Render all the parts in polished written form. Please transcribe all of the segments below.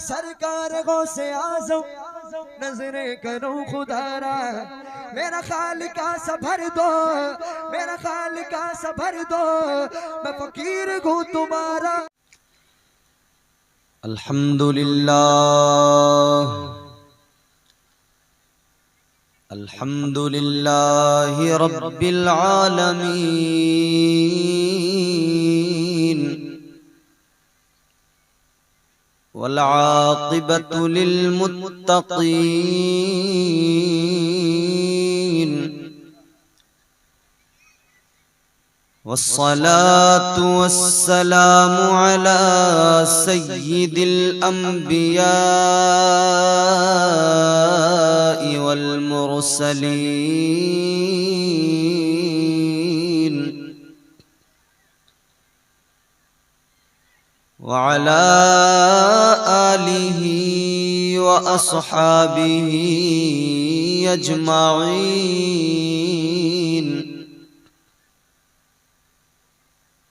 सरकार गौसे आज़म नजरे करूं खुदारा, मेरा खालिका सा भर दो, मेरा खालिका सा भर दो, मैं फकीर हूँ तुम्हारा। अल्हम्दुलिल्लाह अल्हम्दुलिल्लाहि रब्बिल आलमीन वल आक़िबतु लिल मुत्तक़ीन वस्सलातु वस्सलामु अला सय्यिदिल अंबियाइ वल मुरसलीन व अला आलिहि व अस्हाबिहि अजमाइन।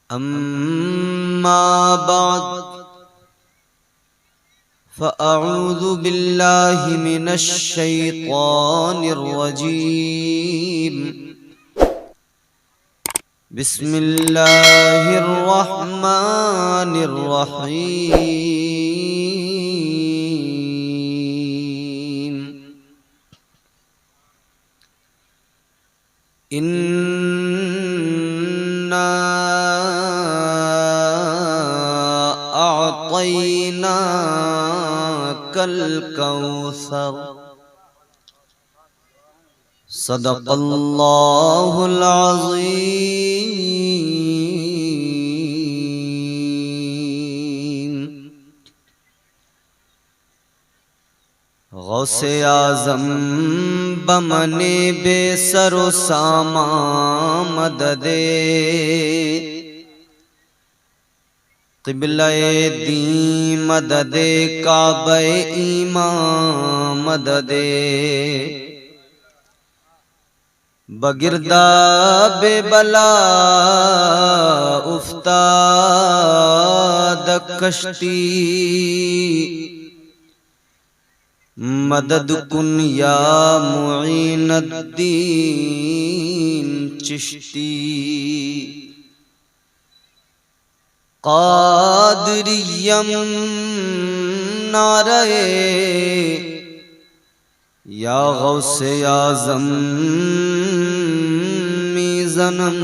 अम्मा बाद फ़अऊज़ु बिल्लाहि मिनश शैतानिर रजीम। बिस्मिल्लाहिर रहमानिर रहीम। इन्ना अअतैनाकल कौसर। सदक़ल्लाहुल अज़ीम। गौसे आज़म बमने बेसरो सामा मददे, क़िबला-ए दीं मददे, काबा-ए ईमान मददे, बगिरदा बेबला उफ्ताद कश्ती, मदद कुन या मुईनुद्दीन चिश्ती। क़ादिरियम नारे या गौसे आज़म मीज़नम,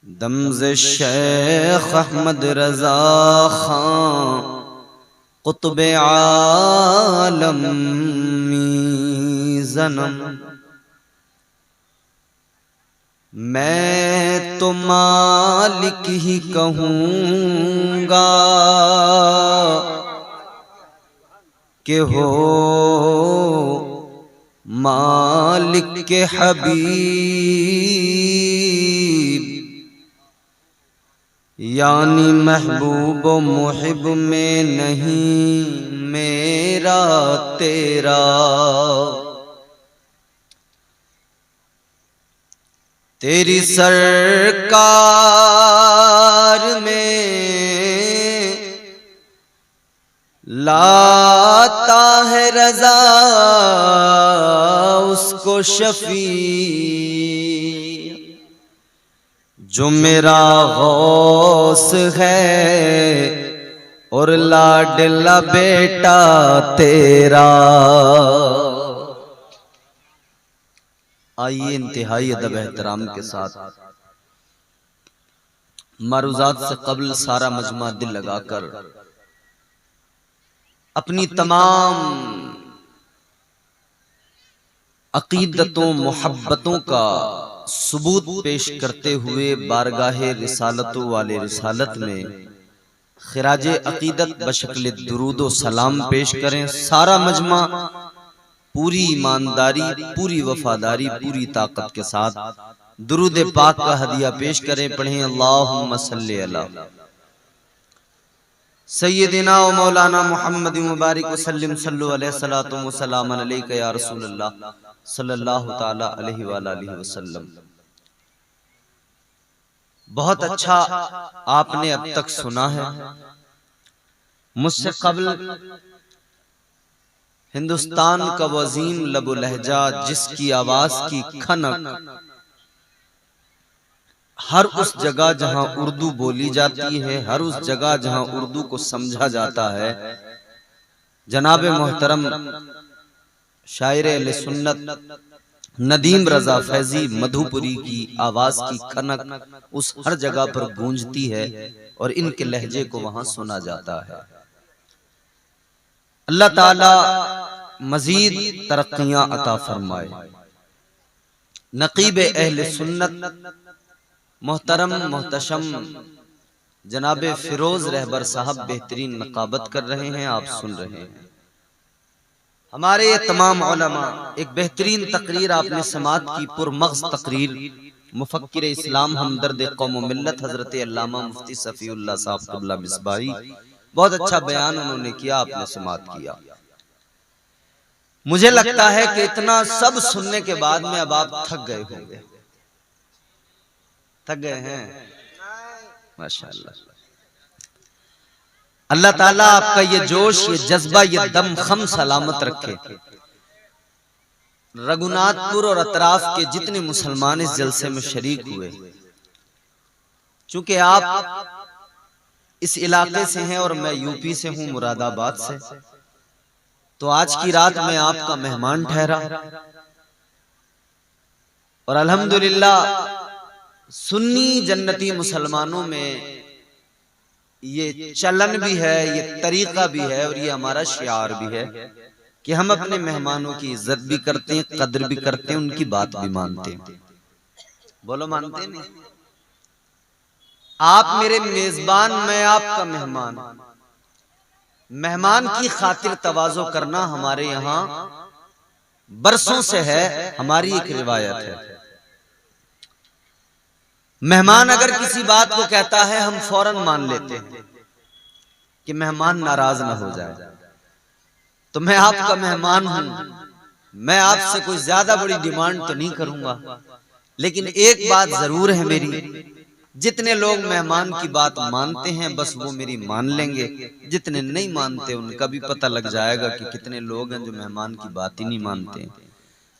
दमज़े शेख अहमद रज़ा खां क़ुत्ब-ए आलम मीज़नम। मैं तो मालिक ही कहूँगा कि हो मालिक के हबीब, यानी महबूब व मुहिब में नहीं मेरा तेरा। तेरी सरकार में लाता है रज़ा उसको शफी, जो मेरा गौस है और लाडला बेटा तेरा। आइए इंतहाई अदब एहतराम के साथ मारूज़ात से कबल सारा मजमा दिल लगाकर अपनी तमाम अकीदतों मोहब्बतों का सबूत पेश करते हुए बारगाहे रिसालतों वाले रिसालत में खिराजे अकीदत बशक्ल दुरूदो सलाम पेश करें। सारा मजमा पूरी ईमानदारी, पूरी वफादारी, पूरी ताकत के साथ दुरूद पाक का हदिया पेश करें। पढ़ें अल्लाहुम्मा सल्ली अला सय्यदिना व मौलाना मुहम्मद मुबारक वसल्लम सल्लु अलैहि सलातो व सलाम अलैका या रसूलल्लाह सल्लल्लाहु ताला अलैहि व आलिहि वसल्लम। बहुत अच्छा आपने अब तक सुना है। मुझसे कबल हिंदुस्तान का वजीम लबो लहजा, जिसकी आवाज की खनक हर उस जगह जहां उर्दू बोली जाती है, हर उस जगह जहां उर्दू को समझा जाता है, जनाब मोहतरम शायर अहले सुन्नत नदीम रजा फैजी मधुपुरी की आवाज की खनक उस हर जगह पर गूंजती है और इनके लहजे को वहां सुना जाता है। अल्लाह ताला मजीद तरक्कियां अता फरमाए। नकीब अहले सुन्नत मोहतरम मोहतशम जनाब फिरोज रहबर साहब बेहतरीन नकाबत कर रहे हैं, आप सुन रहे हैं। हमारे ये तमाम उलमा एक बेहतरीन तकरीर आपने समात की, पुरमग़्ज़ तकरीर मुफक्किर इस्लाम हमदर्द कौम व मिल्लत हजरत अल्लामा मुफ्ती सफ़ीउल्लाह साहब क़िबला मिसबाही, बहुत अच्छा बयान उन्होंने किया, आपने समात किया। मुझे लगता है कि इतना सब सुनने के बाद में अब आप थक गए होंगे। थक गए हैं? माशाअल्लाह। अल्लाह ताला आपका ये जोश, ये जज्बा, ये दम खम सलामत रखे। रघुनाथपुर और अतराफ के जितने मुसलमान इस जलसे में शरीक हुए, चूंकि आप इस इलाके से हैं और मैं यूपी से हूं, मुरादाबाद से, तो आज की रात मैं आपका मेहमान ठहरा और अल्हम्दुलिल्लाह सुन्नी जन्नती मुसलमानों में ये चलन भी है, ये तरीका भी है और ये हमारा शियार भी है कि हम अपने मेहमानों की इज्जत भी करते हैं, कद्र भी करते हैं, उनकी बात भी मानते हैं। बोलो मानते नहीं? आप मेरे मेजबान, मैं आपका मेहमान। मेहमान की खातिर तवाज़ो करना हमारे यहाँ बरसों से है, हमारी एक रिवायत है। मेहमान अगर किसी बात को कहता है हम फौरन मान लेते हैं कि मेहमान नाराज ना हो जाए। तो मैं आपका मेहमान हूं, मैं आपसे कोई ज्यादा बड़ी डिमांड तो नहीं करूंगा, लेकिन एक बात जरूर है मेरी, जितने लोग मेहमान की बात मानते हैं बस वो मेरी मान लेंगे, जितने नहीं मानते उनका भी पता लग जाएगा कि कितने लोग हैं जो मेहमान की बात ही नहीं मानते।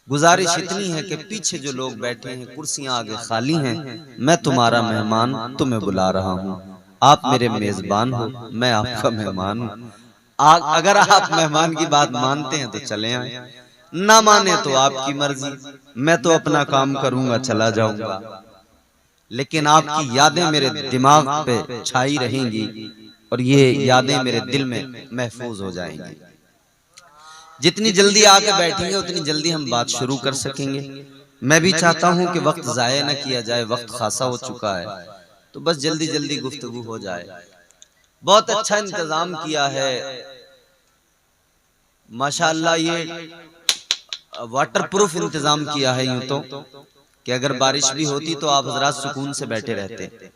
गुजारिश इतनी है कि पीछे जो लोग बैठे हैं, कुर्सियां आगे खाली हैं, मैं तुम्हारा मेहमान तुम्हें बुला रहा हूं, आप मेरे मेजबान हो, मैं आपका मेहमान हूं। अगर आप मेहमान की बात मानते हैं तो चले आए, ना माने तो आपकी मर्जी, मैं तो अपना काम करूंगा, चला जाऊंगा, लेकिन आपकी यादें मेरे दिमाग पे छाई रहेंगी और ये यादें मेरे दिल में महफूज हो जाएंगी। जितनी जल्दी आके बैठेंगे उतनी जल्दी हम बात शुरू कर सकेंगे। मैं भी चाहता हूं कि वक्त जाया न किया जाए, वक्त खासा हो चुका है, तो बस जल्दी जल्दी गुफ्तगू हो जाए। बहुत अच्छा इंतजाम किया है माशाअल्लाह, ये वाटरप्रूफ इंतजाम किया है यूं तो कि अगर बारिश भी होती तो आप हजरात सुकून से बैठे रहते।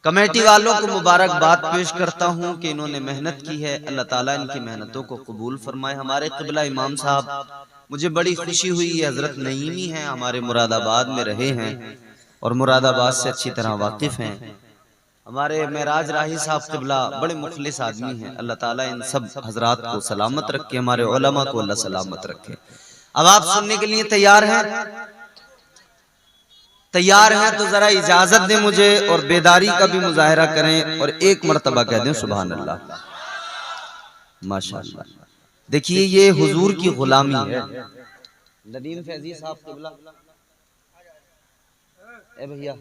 कमेटी वालों को मुबारकबाद पेश करता हूं कि इन्होंने मेहनत की है, अल्लाह ताला इनकी मेहनतों को कबूल फरमाए। हमारे क़िबला इमाम साहब, मुझे बड़ी खुशी हुई, ये हजरत नईमी हैं, हमारे मुरादाबाद में रहे हैं और मुरादाबाद से अच्छी तरह वाकिफ हैं। हमारे मेराज राही साहब क़िबला बड़े मुखलिस आदमी हैं, अल्लाह ताला इन सब हजरात को सलामत रखे, हमारे उलमा को अल्लाह सलामत रखे। अब आप सुनने के लिए तैयार हैं? तैयार हैं तो जरा इजाजत दें मुझे और बेदारी का भी मुजाहरा करें और एक मर्तबा कह दें सुभान अल्लाह, माशाअल्लाह। देखिए ये हुजूर की गुलामी है। नदीम फैजी साहब क़िबला, ए भैया,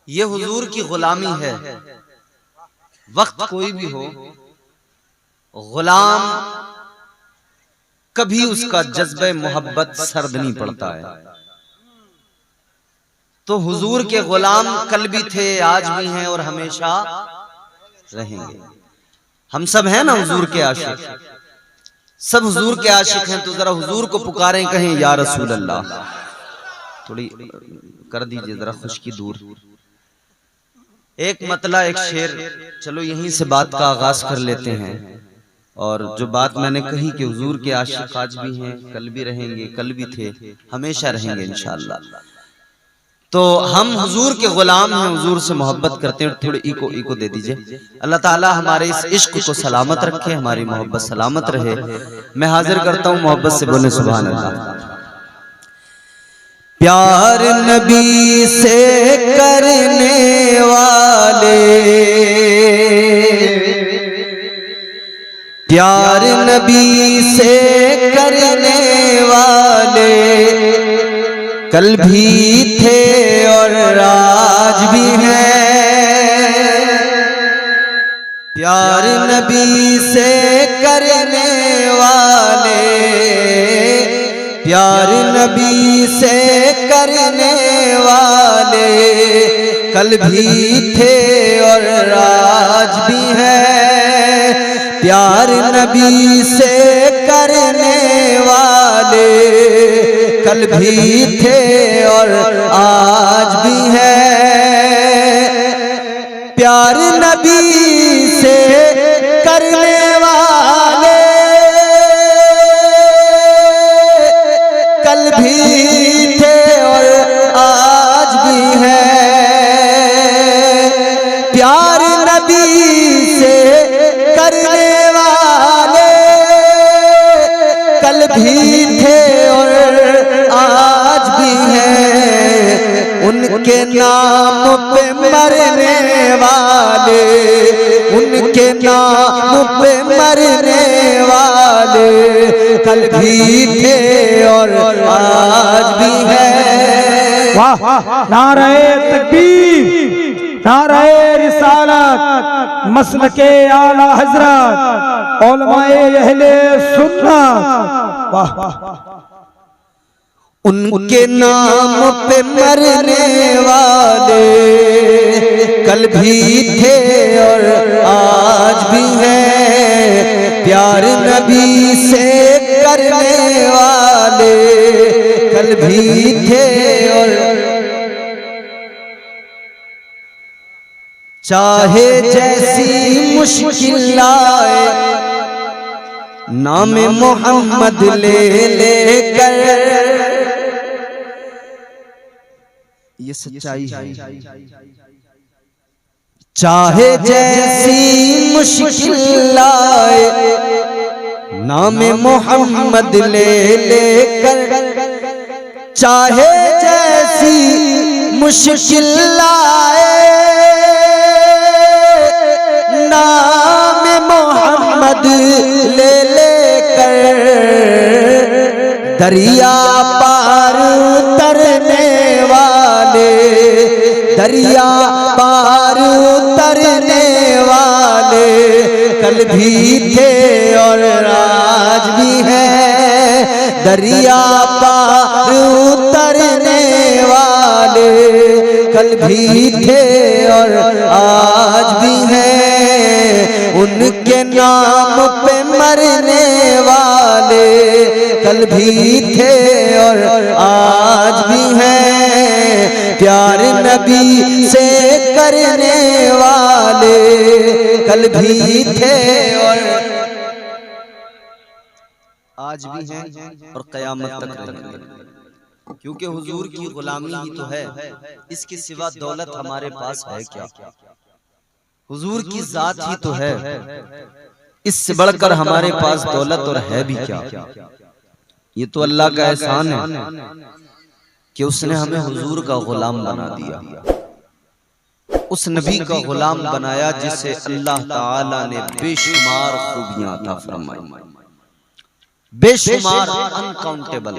ये हुजूर की गुलामी है। वक्त कोई भी हो, गुलाम कभी उसका जज्बे मोहब्बत सर्द नहीं पड़ता है। तो हुजूर के गुलाम कल भी थे, आज भी हैं और हमेशा रहेंगे। हम सब हैं ना हुजूर के आशिक, सब हुजूर के आशिक हैं, तो जरा हुजूर को पुकारें, कहें या रसूल अल्लाह। थोड़ी कर दीजिए जरा खुशकी दूर। एक मतला एक शेर, चलो यहीं से बात का आगाज कर लेते हैं। और जो बात मैंने कही कि हुजूर के आशिक आज भी हैं, कल भी रहेंगे, कल भी थे, हमेशा रहेंगे इंशाअल्लाह। तो हम हुजूर के गुलाम हैं, हुजूर से मोहब्बत करते हैं। थोड़े इको दे दीजिए। अल्लाह ताला हमारे इस इश्क को सलामत रखे, हमारी मोहब्बत सलामत रहे। मैं हाजिर करता हूँ, मोहब्बत से बोले सुभान अल्लाह। प्यार नबी से करने वाले, प्यार नबी से करने वाले कल भी थे और आज भी हैं। प्यार नबी से करने वाले, प्यार नबी से करने वाले कल भी थे और आज भी हैं। प्यार नबी से करने वाले कल भी थे और आज भी हैं। प्यार नबी से करने वाले कल भी थे और आज भी हैं। प्यार नबी से करने वाले कल भी थे और आज भी हैं। उनके नाम पे मरने वाले, उनके नाम पे मरने वाले कल भी थे और आज भी हैं। वाह, नारे तकबीर, नारे रिसालत, मसलके आला हजरत, उलमाए अहले सुन्नत। वाह, उनके नाम पे मरने वाले कल भी थे और आज भी हैं। प्यार नबी से करने वाले कल भी थे और चाहे जैसी मुश्किल आए नाम मोहम्मद ले लेकर। ये सच्चाई है। चाहे जैसी मुश्किल आए नाम मोहम्मद ले लेकर, चाहे जैसी मुश्किल आए नाम मोहम्मद ले लेकर, दरिया पार उतरने वाले, दरिया पार उतरने वाले कल भी थे और आज भी हैं। दरिया पार उतरने वाले कल भी थे और आज भी हैं। उनके नाम पे मरने वाले कल भी थे और आज भी हैं। प्यार नबी से करने वाले कल भी थे और आज भी हैं और क़यामत तक रहेंगे। क्योंकि हुजूर की गुलामी ही तो है, इसके सिवा दौलत हमारे पास है क्या? हुजूर की जात ही तो है, इससे बढ़कर हमारे पास दौलत और है भी क्या? ये तो अल्लाह का एहसान है कि उसने हमें हुजूर का गुलाम बना दिया। उस नबी का गुलाम बनाया जिसे अल्लाह ताला ने बेशुमार खूबियां अता फरमाई, बेशुमार, अनकाउंटेबल।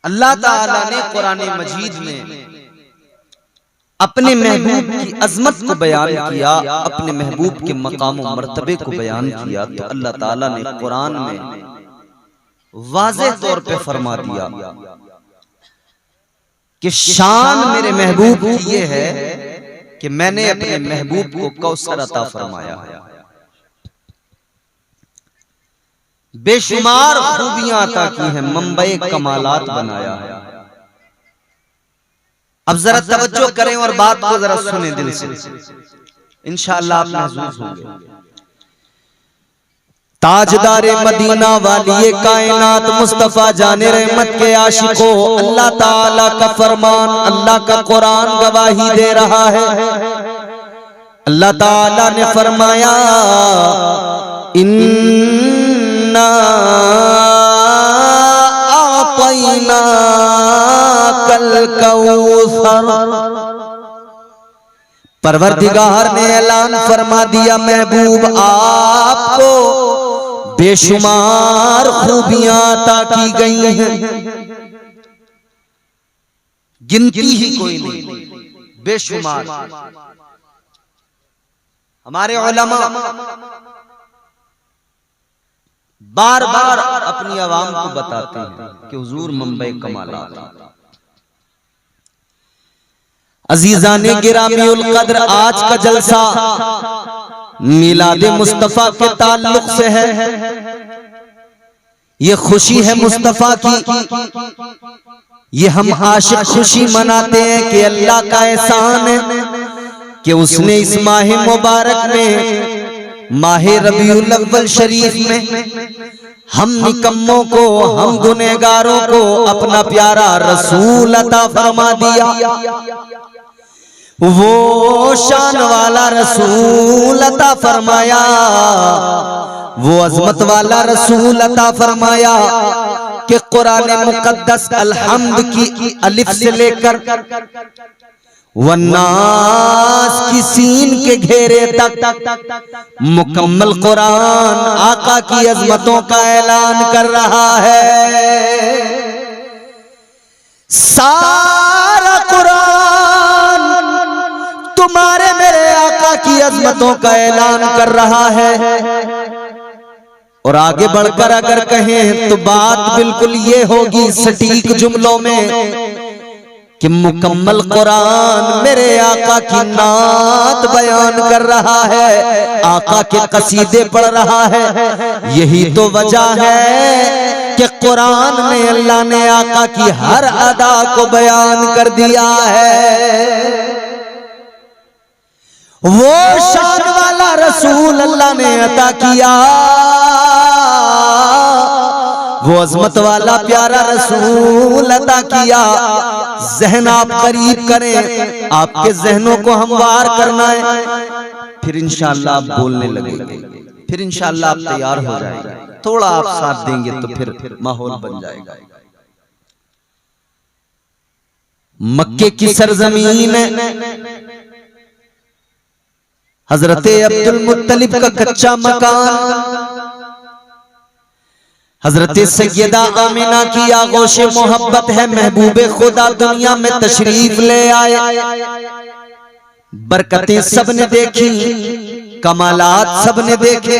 अल्लाह ताला ने कुरान मजीद में अपने महबूब की अजमत को बयान किया, अपने महबूब के मकाम और मर्तबे को बयान किया। तो अल्लाह ताला ने कुरान में वाज़ेह तौर पे फरमा दिया कि शान मेरे महबूब की ये है कि मैंने अपने महबूब को कौसर अता फरमाया है, बेशुमार खूबियां अता की हैं, मंबे कमालात बनाया है। अब जरा तवज्जो करें और बात को जरा सुने दिल से, इंशाअल्लाह आप महसूस होंगे। ताजदारे मदीना वाली कायनात मुस्तफा जाने रहमत के आशिकों, अल्लाह ताला का फरमान, अल्लाह का कुरान गवाही दे रहा है। अल्लाह ताला ने फरमाया, इन्ना आतैना कल कौसर। परवरदिगार ने ऐलान फरमा दिया, महबूब आपको बेशुमार खूबियां अता की गई हैं, गिनती ही कोई नहीं, बेशुमार। हमारे उलमा बार बार अपनी आवाम को बताते हैं कि हुजूर मंबई कमालात। अजीजाने गिरामीउल कद्र, आज का जलसा मिलाद मुस्तफा के ताल्लुक से है। ये खुशी है मुस्तफा की, ये हम आशिक खुशी मनाते हैं कि अल्लाह का एहसान है कि उसने इस माह मुबारक में, माह रबीउल अव्वल शरीफ में, हम निकम्मों को, हम गुनहगारों को अपना प्यारा रसूल अता फरमा दिया। वो शान वाला रसूल अता फरमाया, वो अजमत वाला रसूल अता फरमाया कि कुरान मुकद्दस अलहम्द की अलिफ से लेकर वन्नास की सीन के घेरे तक मुकम्मल कुरान आका की अजमतों का ऐलान कर रहा है। सारा कुरान तुम्हारे मेरे आका की अजमतों का ऐलान कर रहा है। और आगे बढ़कर अगर कहें तो बात बिल्कुल ये होगी सटीक जुमलों में कि मुकम्मल कुरान मेरे आका की नात बयान कर रहा है, आका के कसीदे पढ़ रहा है। यही तो वजह है कि कुरान में अल्लाह ने आका की हर अदा को बयान कर दिया है। वो शान वाला रसूल अल्लाह ने अता किया, वो अजमत वाला प्यारा रसूल अता किया। जहन आप करीब करें, आपके जहनों को हमवार करना है, फिर इंशाअल्लाह आप बोलने लगेंगे, फिर इंशाअल्लाह आप तैयार हो जाएंगे। थोड़ा आप साथ देंगे तो फिर माहौल बन जाएगा। मक्के की सरजमीन है, हजरते अब्दुल मुत्तलिब का कच्चा मकान, हजरते सैयदा आमिना की आगोश मोहब्बत है। महबूबे खुदा दुनिया में तशरीफ ले आए, बरकतें सबने देखी, कमालात सबने देखे,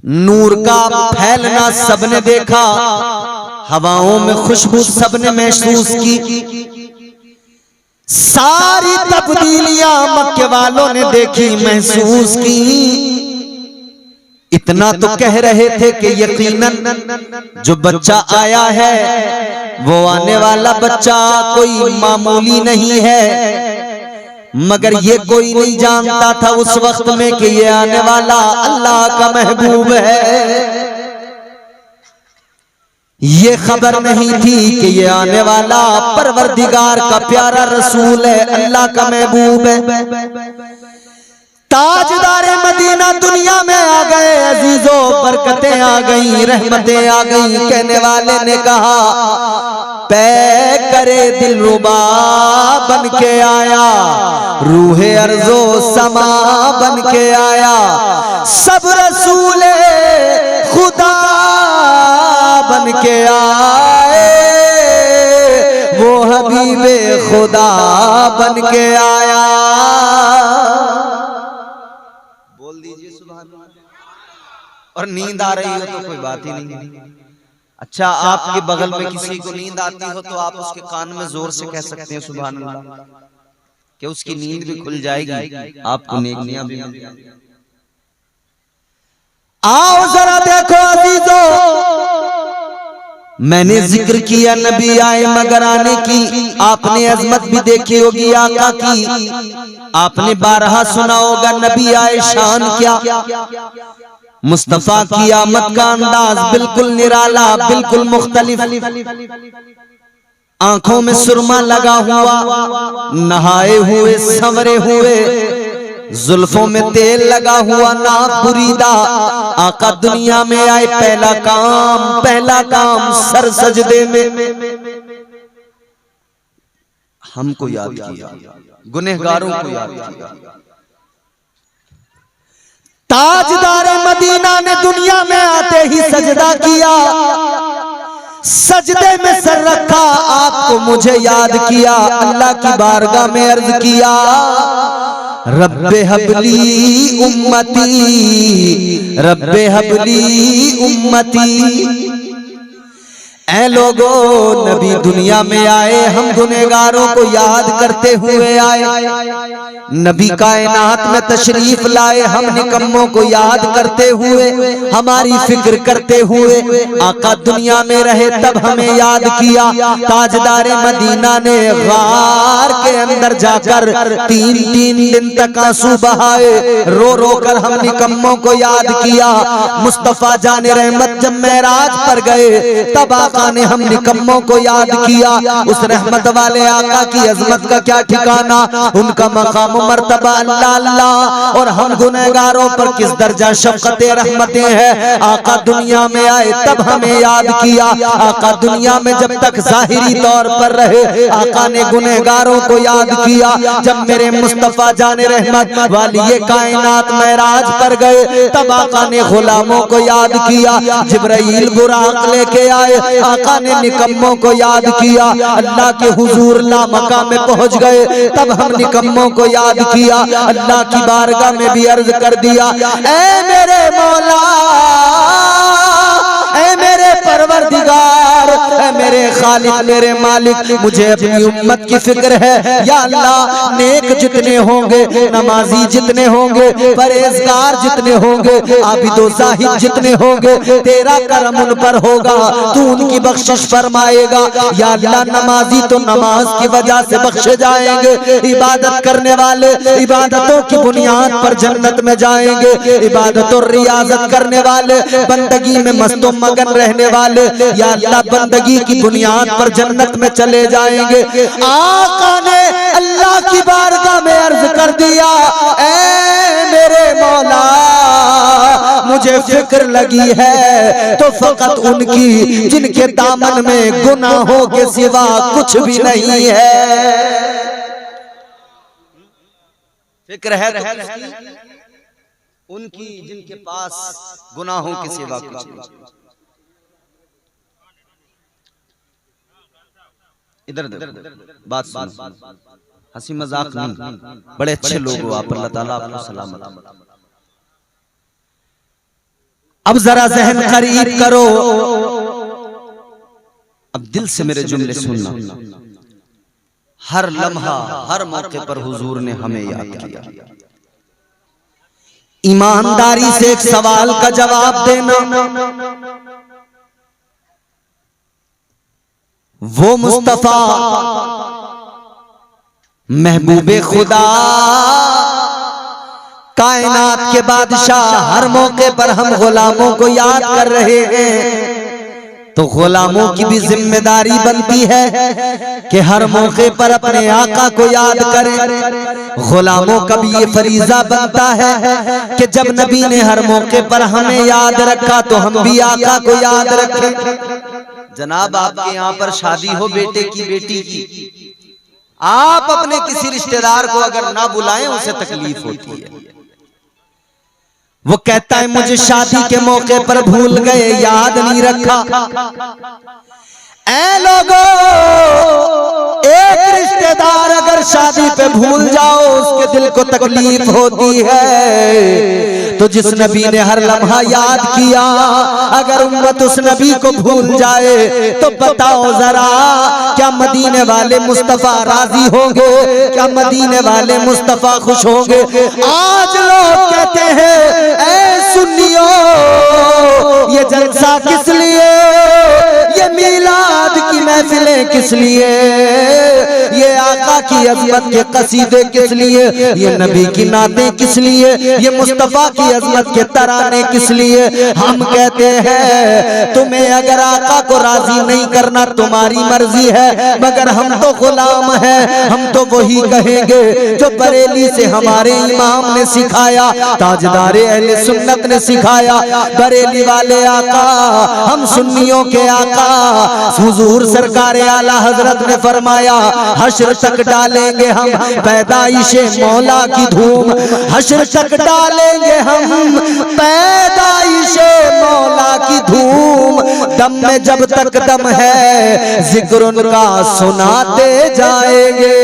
नूर का फैलना सबने देखा, हवाओं में खुशबू सबने महसूस की। सारी तब्दीलियां मक्के वालों ने देखी, महसूस की। इतना तो कह रहे थे कि यकीनन जो बच्चा आया है वो आने वाला बच्चा कोई मामूली नहीं है, मगर ये कोई नहीं जानता था उस वक्त में कि ये आने वाला अल्लाह का महबूब है। ये खबर नहीं थी कि ये आने वाला परवरदिगार का प्यारा रसूल है, अल्लाह का महबूब है। ताजदारे मदीना दुनिया में आ गए अजीजों, बरकतें आ गई, रहमतें आ गई। कहने वाले ने कहा पै करे दिलरुबा बन के आया, रूहे अर्जो समा बन के आया, सब रसूले खुदा बन के आए, वो हबीबे खुदा बन के आया। बोल दीजिए सुभान अल्लाह। और नींद आ रही हो तो कोई बात ही नहीं। अच्छा, आपके बगल में किसी को नींद आती हो तो आप उसके कान में जोर से कह सकते हैं सुभान अल्लाह, कि उसकी नींद भी खुल जाएगी, आपको नेकियां भी। आओ जरा देखो अजीजों, मैंने जिक्र किया नबी आए मगर आने की, आपने अजमत भी देखी होगी आका की, आपने बारहा सुना होगा नबी आए शान क्या। मुस्तफा की आमद का अंदाज बिल्कुल निराला, बिल्कुल मुख्तलिफ। आंखों में सुरमा लगा हुआ, नहाए हुए संवरे हुए, जुल्फों में तेल लगा हुआ, नाक बुरीदा। आका दुनिया में आए पहला काम सर सजदे में हमको याद किया, गुनहगारों को याद किया। ताजदार मदीना ने दुनिया में आते ही सजदा किया, सजदे में सर रखा, आपको मुझे याद किया। अल्लाह की बारगाह में अर्ज किया, रब्बे हबली उम्मती, रब्बे हबली उम्मती। ऐ लोगो नबी दुनिया में आए, हम गुनहगारों को याद करते हुए आए। नबी कायनात में तशरीफ लाए, हम निकम्मों को याद करते हुए, हमारी फिक्र करते हुए। आका दुनिया में रहे तब हमें याद किया। ताजदारे मदीना ने गार के अंदर जाकर 3 दिन तक आंसू बहाए, रो रो कर हम निकम्मों को याद किया। मुस्तफा जाने रहमत जब मेराज पर गए तब आका ने हम निकम्मों को याद किया। उस रहमत वाले आका की अजमत का क्या ठिकाना, उनका मकाम मर्तबा अल्लाह अल्लाह। और हम गुनहगारों पर किस दर्जा शफ़क़त रहमतें हैं। आका दुनिया में आए तब हमें याद किया। आका दुनिया में जब तक ज़ाहिरी तौर पर रहे, आका ने गुनहगारों को याद किया। जब मेरे मुस्तफा जाने रहमत वाली ये कायनात मेराज पर गए तब आका ने गुलामों को याद किया। जिब्राइल बुराक लेके आए, आका ने निकम्मों को याद किया। अल्लाह के हुजूर ला मकाम में पहुंच गए तब हम निकम्मों को याद किया। अल्लाह की बारगाह में भी अर्ज कर दिया, ऐ मेरे मौला, ऐ मेरे परवरदिगार, ऐ मेरे खालिक, मेरे मालिक, मुझे अपनी उम्मत की फिक्र है। या अल्लाह, नेक जितने होंगे, नमाजी जितने होंगे, परहेजगार जितने होंगे, आबिदो ज़ाहिद जितने होंगे, तेरा करम उन पर होगा, तू उनकी बख्शिश फरमाएगा। या अल्लाह, नमाजी तो नमाज की वजह से बख्शे जाएंगे, इबादत करने वाले इबादतों की बुनियाद पर जन्नत में जाएंगे, इबादत और रियाजत करने वाले, बंदगी में मस्तो मगन रहने वाले, या अल्लाह बंदगी की बुनियाद पर जन्नत में चले जाएंगे। आका ने अल्लाह की बारगाह में अर्ज कर दिया, ऐ मेरे मौला, मुझे फिक्र लगी है तो फकत उनकी जिनके दामन में गुनाहों के सिवा कुछ भी नहीं है। फिक्र है तो उनकी जिनके पास गुनाहों के सिवा कुछ नहीं। इधर बात सुनो, हंसी मजाक नहीं, बड़े अच्छे लोग हो आप, अल्लाह ताला आपको सलामत। अब जरा जहन करीब करो, अब दिल से मेरे जुमले सुनना। हर लम्हा, हर मौके पर हुजूर ने हमें याद किया। ईमानदारी से एक सवाल का जवाब देना, वो मुस्तफा महबूबे खुदा, कायनात के बादशाह, हर मौके पर हम गुलामों को याद कर रहे हैं, तो गुलामों की भी जिम्मेदारी बनती है कि हर मौके पर अपने आका को याद करें। गुलामों का भी ये फरीजा बनता है कि जब नबी ने हर मौके पर हमें याद रखा तो हम भी आका को याद रखें। जनाब, आपके यहाँ पर शादी हो बेटे की, बेटी की, आप अपने किसी रिश्तेदार को अगर ना बुलाएं उसे तकलीफ होती है। वो कहता है मुझे शादी के मौके पर भूल गए, याद नहीं रखा। ऐ लोगों, एक रिश्तेदार अगर शादी पे भूल जाओ उसके दिल को तकलीफ होती है, तो जिस नबी ने हर लम्हा याद किया अगर उम्मत उस नबी को भूल जाए तो बताओ जरा, क्या मदीने वाले मुस्तफा राजी होंगे? क्या मदीने वाले मुस्तफा खुश होंगे? आज लोग कहते हैं ऐ सुन्नियों, ये जलसा किस लिए, ये ये मीलाद की महफिलें किस लिए, ये आका की अज़मत के कसीदे किस लिए, ये नबी की नातें किस लिए, ये मुस्तफा की अज़मत के तराने किस लिए। हम कहते हैं तुम्हें अगर आका को राजी नहीं करना तुम्हारी मर्जी है, मगर हम तो गुलाम हैं, हम तो वही कहेंगे जो बरेली से हमारे इमाम ने सिखाया, ताजदारे अहले सुन्नत ने सिखाया। बरेली वाले आका, हम सुन्नियों के आका, हुजूर सरकार आला हजरत ने फरमाया हश्र तक डालेंगे हम पैदाइशे मौला की धूम, हश्र तक डालेंगे हम पैदाइशे मौला की धूम। दम में जब तक दम है जिक्र उनका सुनाते जाएंगे,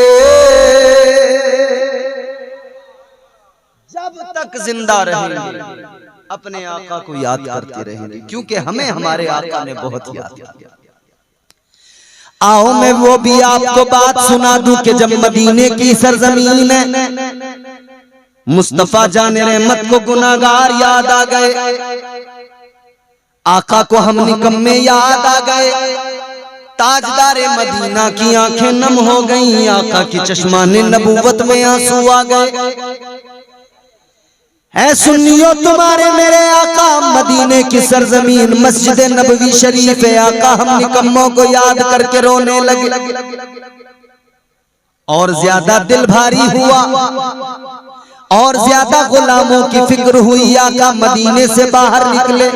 जब तक जिंदा रहेंगे अपने आका को याद करते रहेंगे, क्योंकि हमें हमारे आका ने बहुत याद किया। आओ मैं वो भी आपको बात सुना दूं कि जब मदीने की सरजमीन है मुस्तफा जाने रहमत को गुनाहगार याद आ गए, आका को हम निकम्मे याद आ गए, ताजदारे मदीना की आंखें नम हो गईं, आका की चश्माने नबूवत में आंसू आ गए। है सुन्नियों तुम्हारे मेरे आका मदीने की सरजमीन मस्जिद नबवी शरीफ है, आका हम निकम्मों को याद करके रोने लगे और ज्यादा दिल भारी हुआ और ज्यादा गुलामों की फिक्र हुई। आका मदीने से बाहर निकले,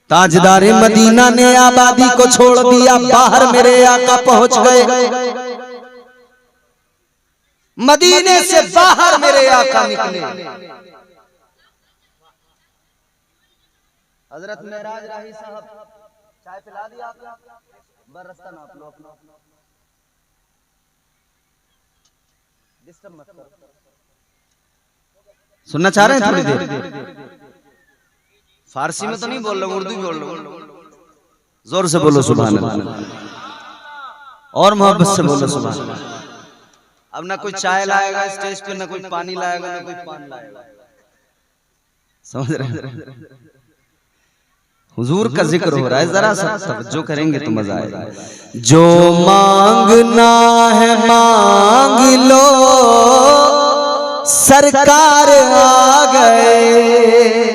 ताजदारे मदीना ने आबादी को छोड़ दिया, बाहर मेरे आका पहुंच गए। मदीने से बाहर मेरे आका निकले, हजरत मेराज राही साहब चाय पिला दिया आपने, बरसता नाप लो अपना, डिस्टर्ब मत करो। सुनना चाह रहे हैं थोड़ी देर? फारसी में तो नहीं बोल रहा, उर्दू बोल रहा, जोर से बोलो सुभान अल्लाह और मोहब्बत से बोलो सुभान अल्लाह। अब ना कोई चाय लाएगा स्टेज पे, ना कोई पानी लाएगा, ना कोई पान लाएगा, समझ रहे हैं? हुजूर का जिक्र हो रहा है, जरा सा तवज्जो करेंगे तो मजा आएगा। जो मांगना है मांग लो सरकार आ गए।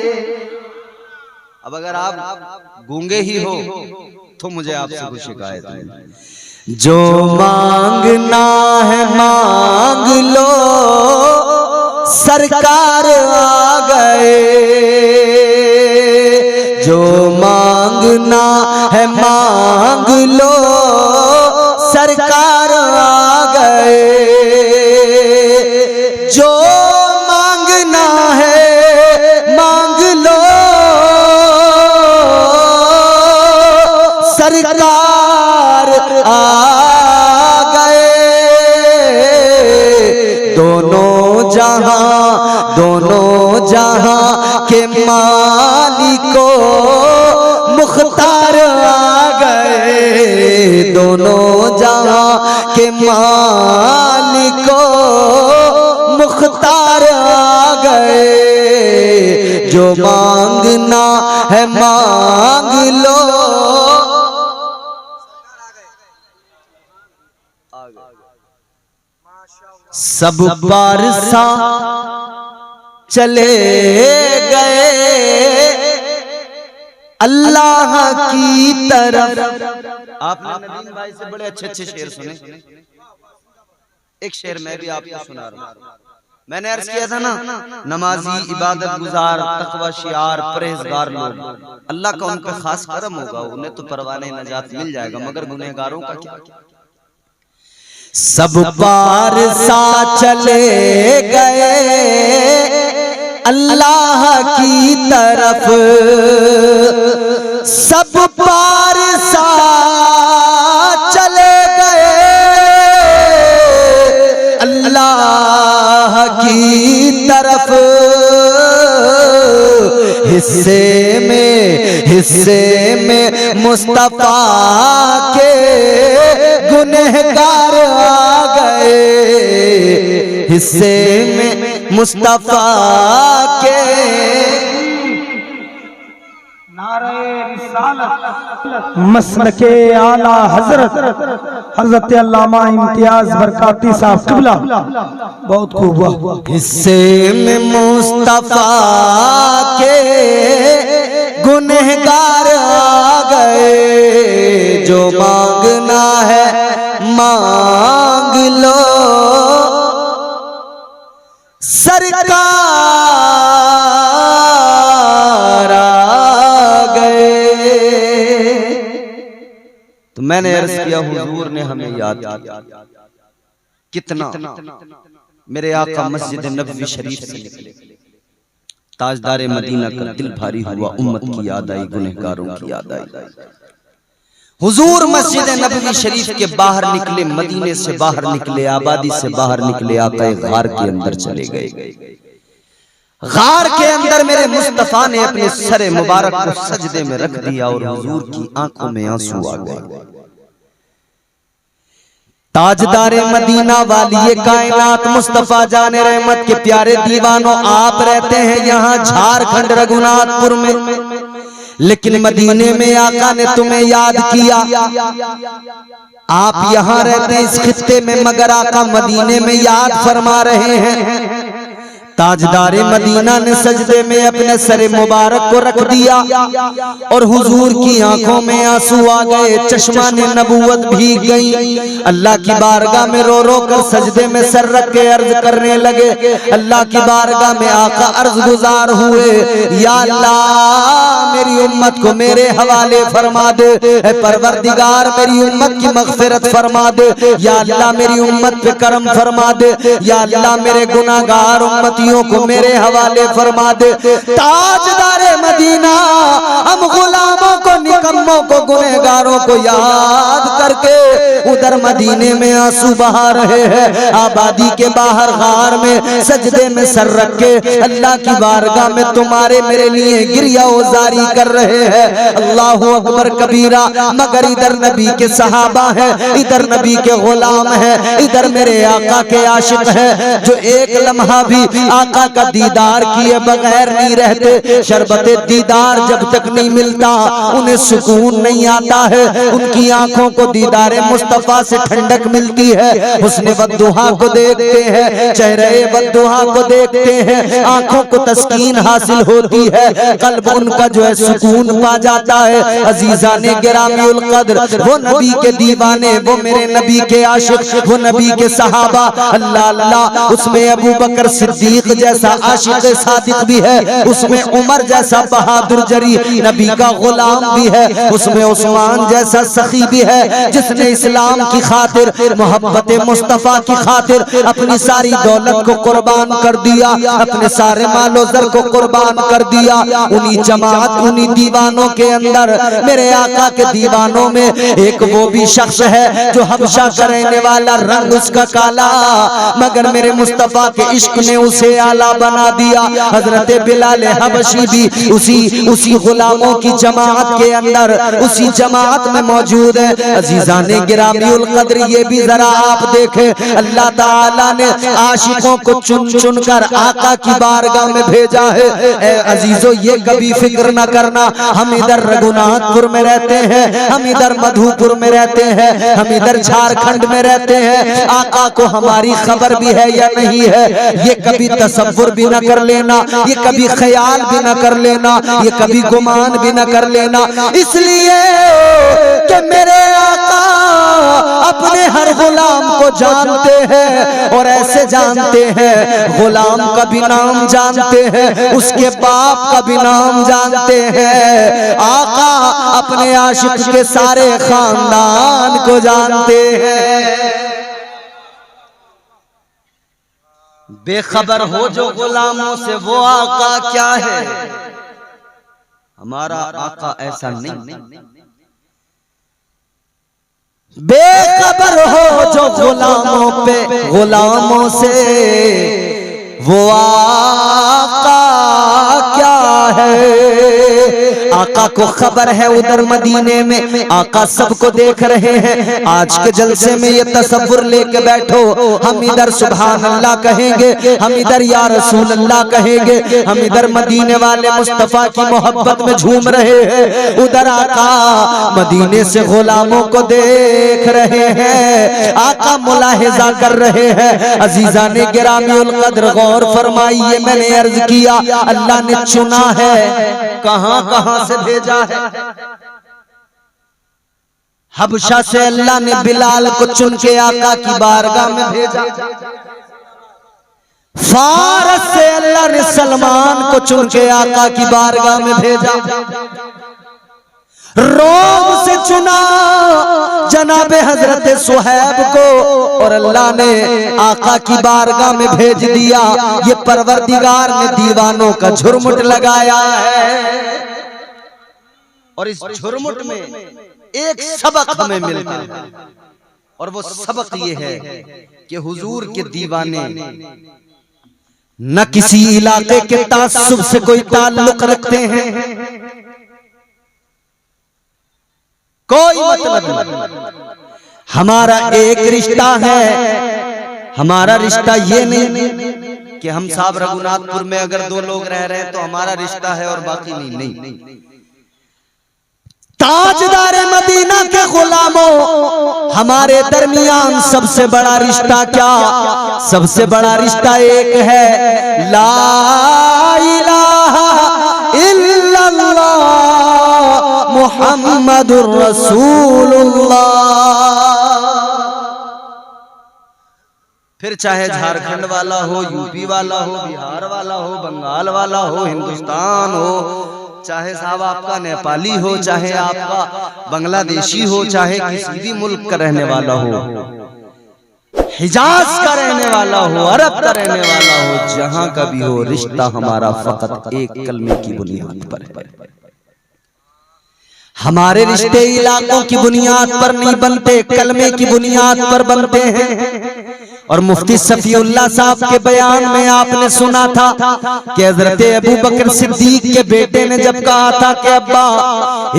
अब अगर आप गूंगे ही हो तो मुझे आपसे कुछ शिकायत नहीं। जो मांगना है मांग लो सरकार आ गए, जो मांगना है मांग लो सरकार आ गए, जो मांगना है मांग लो सरकार आ गए। दोनों जहां के मालिको मुख्तार आ गए, दोनों जहां के मालिको मुख्तार आ गए। जो मांगना है मांग लो, सब पारसा चले गए अल्लाह की तरफ। आपने नदीम भाई से बड़े अच्छे अच्छे शेर सुने, एक शेर मैं भी आपको सुना रहा हूं। मैंने अर्ज किया था ना, नमाजी, इबादत गुजार, तकवा शियार, परहेजगार लोग, अल्लाह का उन पे खास करम होगा, उन्हें तो परवाने नजात मिल जाएगा, मगर गुनहगारों का क्या? सब पारसा चले गए अल्लाह की तरफ, सब पारसा चले गए अल्लाह की तरफ। हिस्से में मुस्तफा के गुनहगार आ गए, हिस्से में मुस्तफा के। नारे मसलके आला हजरत हजरत अल्लामा इम्तियाज बरकाती साहब क़िबला। बहुत खूब हुआ। हिस्से में मुस्तफा के गुनहगार आ गए, जो मांगना है मांग लो सरकार आ गए। तो मैंने अर्ज किया हुजूर ने हमें याद किया, कितना मेरे आका मस्जिद नबवी शरीफ से निकले, ताजदार मदीना का दिल भारी हुआ, उम्मत की याद आई, गुनहगारों की याद आई। हुजूर मस्जिद नबवी शरीफ के बाहर निकले, मदीने से बाहर निकले, आबादी से बाहर निकले, आका एक गार के अंदर चले गए। गार के अंदर मेरे मुस्तफा ने अपने सरे मुबारक को सजदे में रख दिया और हुजूर की आंखों में आंसू आ गए। ताजदारे मदीना वाली कायनात मुस्तफा जाने रहमत के प्यारे दीवानों, आप रहते हैं यहाँ झारखंड रघुनाथपुर में, लेकिन मदीने में आका ने तुम्हें याद किया। आप यहाँ रहते हैं इस खित्ते में, मगर आका मदीने में याद फरमा रहे हैं। ताजदारे मदीना ने सजदे में अपने सरे मुबारक को रख दिया और हुजूर की आंखों में आंसू आ गए, चश्मा ने नबूवत भीग गई। अल्लाह की बारगाह में रो रो कर सजदे में सर रख के अर्ज करने लगे। अल्लाह की बारगाह में आका अर्ज गुजार हुए, या अल्लाह मेरी उम्मत को मेरे हवाले फरमा दे, परवरदिगार मेरी उम्मत की मगफिरत फरमा दे, या अल्लाह मेरी उम्मत पे करम फरमा दे, या अल्लाह मेरे गुनाहगार उम्मती को मेरे हवाले फरमा दे। ताजदारे मदीना हम गुलामों को, निकम्मों को, गुनहगारों को याद करके उधर मदीने में आंसू बहा रहे हैं। आबादी के बाहर गार में सजदे में सर रख के अल्लाह की बारगाह में तुम्हारे मेरे लिए गिरिया जारी कर रहे हैं। अल्लाहु अकबर कबीरा। मगर इधर नबी के सहाबा है, इधर नबी के गुलाम है, इधर मेरे आका के आशिक है, जो एक लम्हा भी आका का दीदार किए बगैर नहीं रहते। शरबते दीदार जब तक नहीं मिलता उन्हें सुकून नहीं आता है। उनकी आंखों को दीदारे मुस्तफा से ठंडक मिलती है। हुस्ने वद्दुहा को देखते हैं, चेहरे वद्दुहा को देखते हैं, आंखों को तस्कीन हासिल होती है, कल्ब उनका जो है सुकून पा जाता है। अजीजाने गिरामीउल कद्र, वो नबी के दीवाने, वो मेरे नबी के आशिक, वो नबी के सहाबा, अल्लाह अल्लाह, उसमें अबू बकर सिद्दीक जैसा आशिक सादिक भी है, उसमें उमर जैसा बहादुर जरी नबी का गुलाम भी है, उसमें उस्मान जैसा सखी भी है, जिसने इस्लाम की खातिर, मोहब्बत मुस्तफा की खातिर अपनी सारी दौलत को कुर्बान कर दिया, अपने सारे मालो ज़र को कुर्बान कर दिया। उन्हीं जमात, उन्हीं दीवानों के अंदर, मेरे आका के दीवानों में एक वो भी शख्स है जो हबशा का रहने वाला, रंग उसका काला, मगर मेरे मुस्तफा के इश्क ने उसे आला बना दिया। हजरत बिलाल हबशी भी उसी गुलामों की जमात के अंदर, उसी जमात में मौजूद है। अजीजाने गिरामीउल कद्र, ये भी जरा आप देखें, अल्लाह ताला ने आशिकों को चुन चुन कर आका की बारगाह में भेजा है। ए अजीजों, ये कभी फिक्र न करना, हम इधर रघुनाथपुर में रहते हैं, हम इधर मधुपुर में रहते हैं, हम इधर झारखंड में रहते हैं, आका को हमारी खबर भी है या नहीं है, ये कभी तसव्वुर भी न कर लेना, ये कभी ख्याल भी न कर लेना, ये कभी गुमान भी न कर लेना। इसलिए कि मेरे आका अपने हर गुलाम को जानते हैं और ऐसे जानते हैं, गुलाम का भी नाम जानते हैं, उसके बाप का भी नाम जानते हैं। आका अपने आशिक के सारे खानदान को जानते हैं। बेखबर हो जो गुलामों से, वो आका क्या है? हमारा आका ऐसा नहीं। बेखबर हो जो गुलामों पे, गुलामों से, वो आका क्या है? आका को खबर है उधर मदीने में आका सबको देख रहे हैं। आज के जलसे में ये तसव्वुर लेके बैठो, हम इधर सुभान अल्लाह कहेंगे, हम इधर या रसूल अल्लाह कहेंगे, हम इधर मदीने वाले मुस्तफा की मोहब्बत में झूम रहे हैं, उधर आका मदीने से गुलामों को देख रहे हैं, आका मुलाहिजा कर रहे हैं। अजीजा ने गिरामीउल कद्र गौर फरमाइए, मैंने अर्ज किया अल्लाह ने चुना है, कहां कहां से भेजा है। हबशा से अल्लाह ने बिलाल को चुन के आका की बारगाह में भेजा, फारस से अल्लाह ने सलमान को चुन के आका की बारगाह में भेजा, रोम से चुना जनाबे हजरत सुहैब को और अल्लाह ने आका की बारगाह में भेज दिया। ये परवरदिगार ने दीवानों का झुरमुट लगाया है और इस झुरमुट में एक सबक हमें मिलता है और वो सबक ये है कि हुजूर के दीवाने न किसी इलाके के तासुब से कोई ताल्लुक रखते हैं, कोई मतलब नहीं। हमारा एक रिश्ता है, हमारा रिश्ता ये नहीं कि हम साहब रघुनाथपुर में अगर 2 लोग रह रहे हैं तो हमारा रिश्ता है और बाकी नहीं। ताजदार मदीना के गुलामों, हमारे दरमियान सबसे बड़ा रिश्ता क्या? सबसे बड़ा रिश्ता एक है, ला इलाहा इल्लल्लाह मुहम्मदुर रसूलुल्लाह। फिर चाहे झारखंड वाला हो, यूपी वाला हो, बिहार वाला हो, बंगाल वाला हो, हिंदुस्तान हो, चाहे साहब आपका नेपाली हो, चाहे आपका बांग्लादेशी हो, चाहे किसी भी मुल्क का रहने वाला हो, हिजाज का रहने वाला हो, अरब का रहने वाला हो, जहां का भी हो, रिश्ता हमारा फकत एक कलमे की बुनियाद पर है। हमारे रिश्ते इलाकों की बुनियाद पर नहीं बनते, कलमे की बुनियाद पर बनते हैं। और मुफ्ती सफीउल्लाह साहब के बयान में आपने सुना था कि हजरत अबू बकर सिद्दीक के बेटे ने जब कहा था कि अब्बा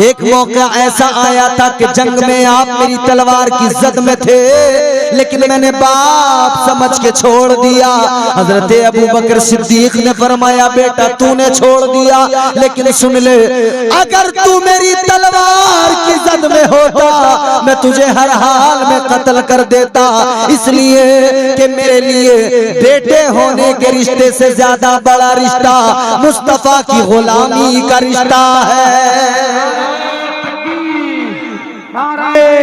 एक मौका ऐसा आया था कि जंग में आप मेरी तलवार की जद में थे, लेकिन मैंने बाप समझ के छोड़ दिया। हजरत अबू बकर सिद्दीक ने फरमाया बेटा तूने छोड़ दिया, लेकिन सुन ले, अगर तू मेरी तलवार की जद में होता मैं तुझे हर हाल में कत्ल कर देता, इसलिए कि मेरे लिए बेटे होने के रिश्ते से ज्यादा बड़ा रिश्ता मुस्तफा की गुलामी का रिश्ता है।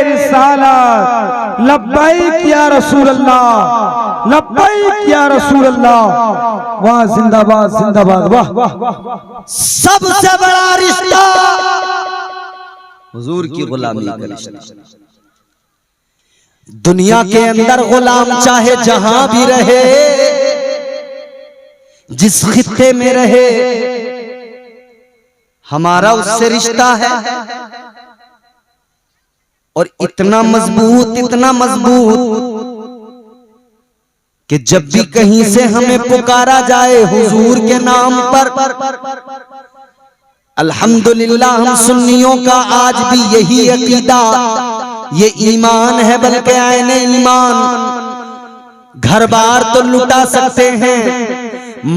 रिसालत लब्बैक या रसूल अल्लाह, लब्बैक या रसूल अल्लाह। वाह जिंदाबाद जिंदाबाद, वाह वाह। सबसे बड़ा रिश्ता हुजूर की गुलामी का रिश्ता। दुनिया के अंदर गुलाम चाहे जहां भी रहे, जिस खित्ते में रहे, हमारा उससे रिश्ता है और इतना मजबूत कि जब भी कहीं से हमें पुकारा जाए हुजूर के नाम पर, अल्हम्दुलिल्लाह हम सुन्नियों का आज भी यही अकीदा, ये ईमान है, बल्कि आईने ईमान। घर बार तो लुटा सकते हैं,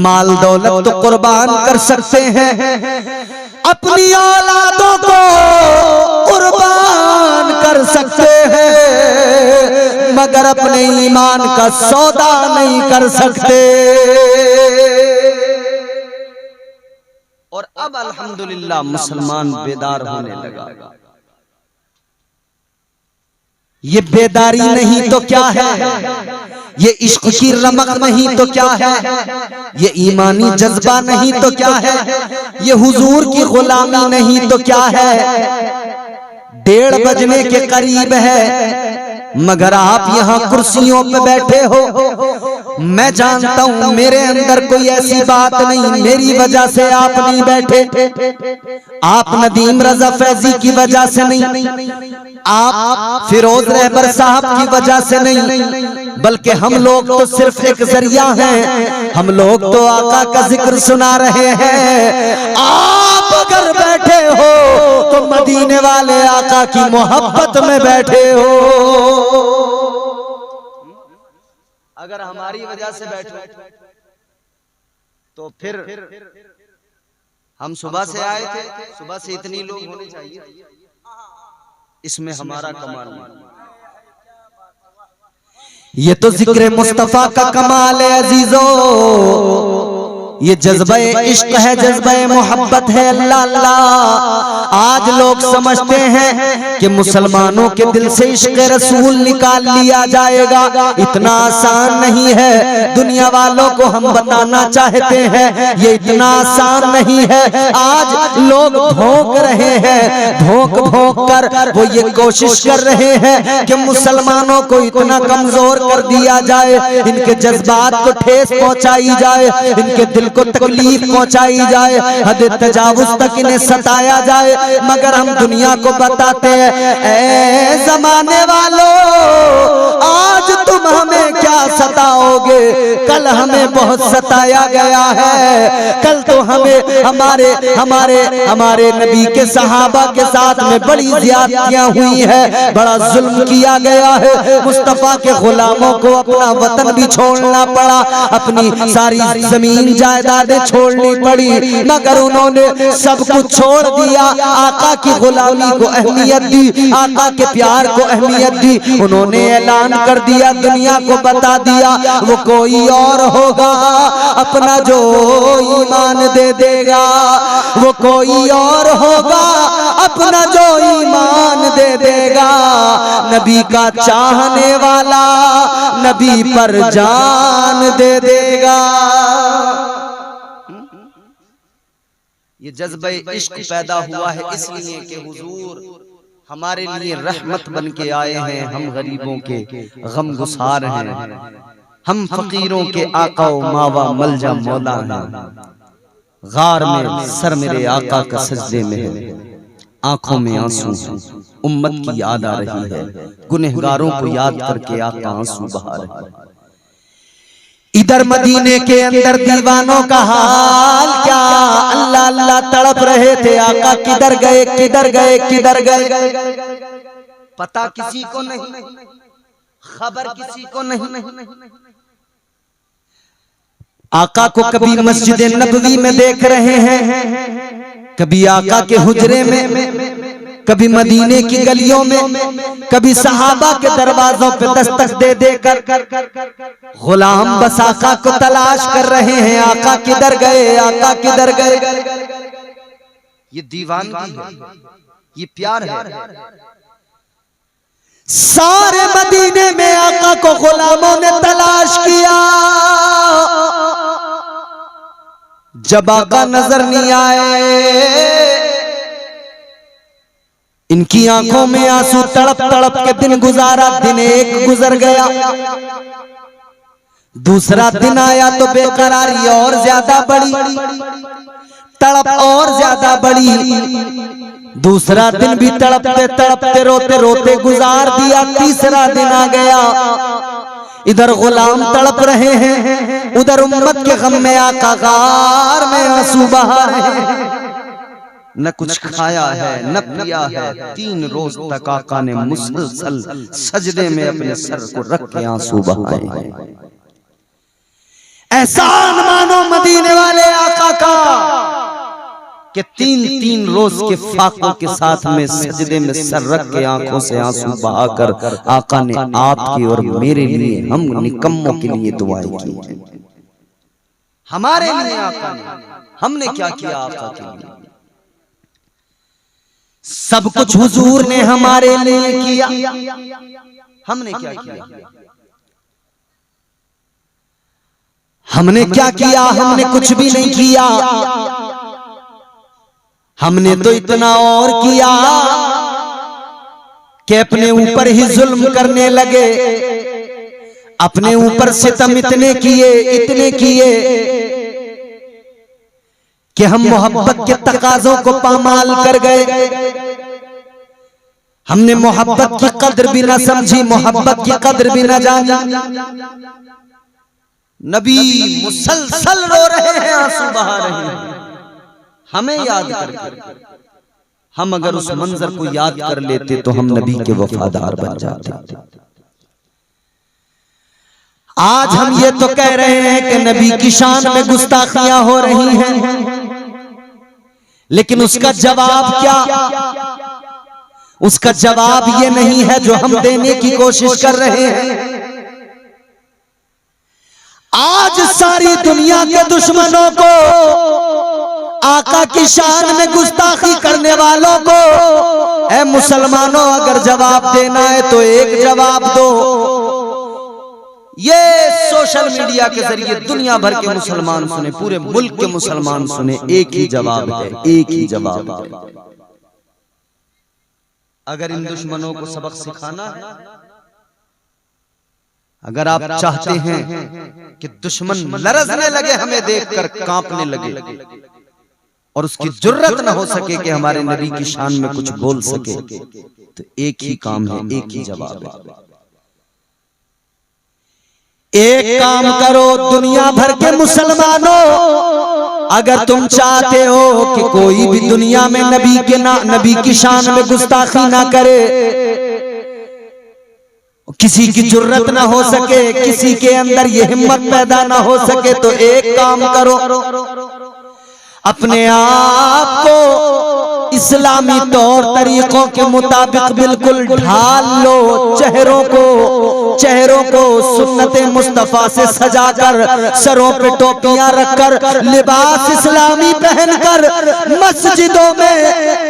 माल दौलत तो कुर्बान कर सकते हैं, अपनी औलादों को कुर्बान कर सकते हैं, मगर अपने ईमान का सौदा नहीं कर सकते। और अब अल्हम्दुलिल्लाह मुसलमान बेदार होने लगा। ये बेदारी नहीं तो क्या है, ये इश्क की रमक नहीं तो क्या है, ये ईमानी जज्बा नहीं तो क्या है, ये हुजूर की गुलामी नहीं तो क्या है। 1:30 बजने के करीब है, मगर आप यहाँ कुर्सियों पे बैठे हो। मैं जानता हूँ मेरे अंदर कोई ऐसी बात नहीं मेरी वजह से आप नहीं बैठे, आप नदीम रजा फैजी की वजह से नहीं, आप फिरोज रहबर साहब की वजह से नहीं, बल्कि हम लोग तो सिर्फ एक जरिया हैं। हम लोग तो आका का जिक्र सुना रहे हैं। आप अगर बैठे हो तो मदीने वाले आका की मोहब्बत में बैठे हो। अगर हमारी वजह से बैठे तो फिर हम सुबह से आए थे, सुबह से इतनी लोग होने चाहिए, इसमें हमारा कमाल नहीं। ये तो जिक्र मुस्तफा का कमाल है अजीजो, ये जज्बा इश्क है, जज्बा मोहब्बत है। अल्लाह अल्लाह। आज लोग समझते हैं कि मुसलमानों के दिल से इश्क रसूल निकाल लिया जाएगा, इतना आसान नहीं है। दुनिया वालों को हम बताना चाहते हैं ये इतना आसान नहीं है। आज लोग भोंक रहे हैं, भोंक भोंक कर वो ये कोशिश कर रहे हैं कि मुसलमानों को इतना कमजोर कर दिया जाए, इनके जज्बात को ठेस पहुंचाई जाए, इनके दिल को तकलीफ पहुंचाई जाए, हद तजावुज तक इन्हें सताया जाए। मगर हम दुनिया को बताते हैं, ऐ जमाने वालों, आज तुम हमें क्या सताओगे, कल हमें बहुत सताया गया है। कल तो हमें हमारे हमारे हमारे नबी के सहाबा के साथ में बड़ी ज्यादतियां हुई है, बड़ा जुल्म किया गया है। मुस्तफा के गुलामों को अपना वतन भी छोड़ना पड़ा, अपनी सारी जमीन जायदादें छोड़नी पड़ी, मगर उन्होंने सब कुछ छोड़ दिया। आका की गुलामी को अहमियत दी, आका के प्यार को अहमियत दी। उन्होंने ऐलान कर दिया, दुनिया को बता दिया, वो कोई और होगा अपना जो ईमान दे देगा, वो कोई और होगा अपना जो ईमान दे देगा। नबी का चाहने वाला नबी पर जान दे देगा। ये जज्बा इश्क पैदा हुआ है इसलिए कि हुजूर हमारे लिए रहमत बन के आए हैं। हम गरीबों के गम गुसार हैं, हम फकीरों के आका व मावा मलजा मौला हैं। गार में सर मेरे आका का सजदे में है, आंखों में आंसू, उम्मत की याद आ रही है, गुनहगारों को याद करके आका आंसू बहा रहे हैं। इधर मदीने के अंदर दीवानों का हाल क्या, अल्लाह अल्लाह तड़प रहे थे, आका किधर गए किधर गए किधर गए, पता किसी को नहीं, खबर किसी को नहीं। आका को कभी मस्जिद नबवी में देख रहे हैं, कभी आका के हुजरे में, कभी मदीने की गलियों में, कभी सहाबा के दरवाजों पे दस्तक दे देकर गुलाम बस आका को तलाश कर रहे हैं, आका किधर गए, आका किधर गए। ये दीवानगी है, ये प्यार है। सारे मदीने में आका को गुलामों ने तलाश किया, जब आका नजर नहीं आए, इनकी आंखों में आंसू तड़प तड़प के दिन गुजारा। दिन एक गुजर गया, दूसरा दिन आया तो बेकरारी और ज्यादा बढ़ी, तड़प और ज्यादा बढ़ी। दूसरा दिन भी तड़पते तड़पते रोते रोते गुजार दिया। तीसरा दिन आ गया, इधर गुलाम तड़प रहे हैं, उधर उम्मत के गम में आका गार में आंसू बहा रहे हैं। न कुछ खाया है न पिया है, 3 रोज तक आका ने मुसलसल सजदे में अपने सर को रख के आंसू बहाए हैं। एहसान मानो मदीने वाले आका का कि 3 रोज के फाकों के साथ में सजदे में सर रख के आंखों से आंसू बहाकर आका ने आपकी और मेरे लिए, हम निकम्मों के लिए दुआएं की हैं। हमारे लिए आका ने, हमने क्या किया आका के लिए? सब कुछ हुजूर ने हमारे लिए किया, हमने क्या किया? हमने क्या किया? हमने कुछ भी नहीं किया। हमने तो इतना और किया कि अपने ऊपर ही जुल्म करने लगे, अपने ऊपर सितम इतने किए कि हम मोहब्बत के तकाजों को पामाल कर गए। हमने मोहब्बत की कद्र भी ना समझी, मोहब्बत की कद्र भी ना जानी। नबी मुसलसल रो रहे हैं, आंसू बहा रहे हैं। हमें याद करके हम अगर उस मंजर को याद कर लेते तो हम नबी के वफादार बन जाते। आज हम ये तो कह रहे हैं कि नबी की शान में गुस्ताखियां हो रही हैं, लेकिन उसका जवाब क्या? उसका जवाब ये नहीं है जो हम देने की कोशिश कर रहे हैं। आज सारी दुनिया के दुश्मनों को, आका की शान में गुस्ताखी करने वालों को, ऐ मुसलमानों अगर जवाब देना है तो एक जवाब दो। ये सोशल मीडिया के जरिए दुनिया भर के मुसलमान सुने, पूरे मुल्क के मुसलमान सुने, एक ही जवाब है, एक ही जवाब है। अगर इन दुश्मनों को सबक सिखाना है, अगर आप चाहते हैं कि दुश्मन लरजने लगे, हमें देखकर कांपने लगे और उसकी जुर्रत न हो सके कि हमारे नबी की शान में कुछ बोल सके, तो एक ही काम है, एक ही जवाब है। एक काम करो दुनिया भर के मुसलमानों, अगर तुम चाहते हो कि कोई भी दुनिया में नबी की शान में गुस्ताखी ना करे, किसी की जुर्रत ना हो सके, किसी के अंदर ये हिम्मत पैदा ना हो सके, तो एक काम करो, अपने आप को इस्लामी तौर तरीकों के मुताबिक बिल्कुल ढाल लो। चेहरों को सुन्नते मुस्तफा से सजाकर, सरों पे टोपियां रखकर, लिबास इस्लामी पहनकर मस्जिदों में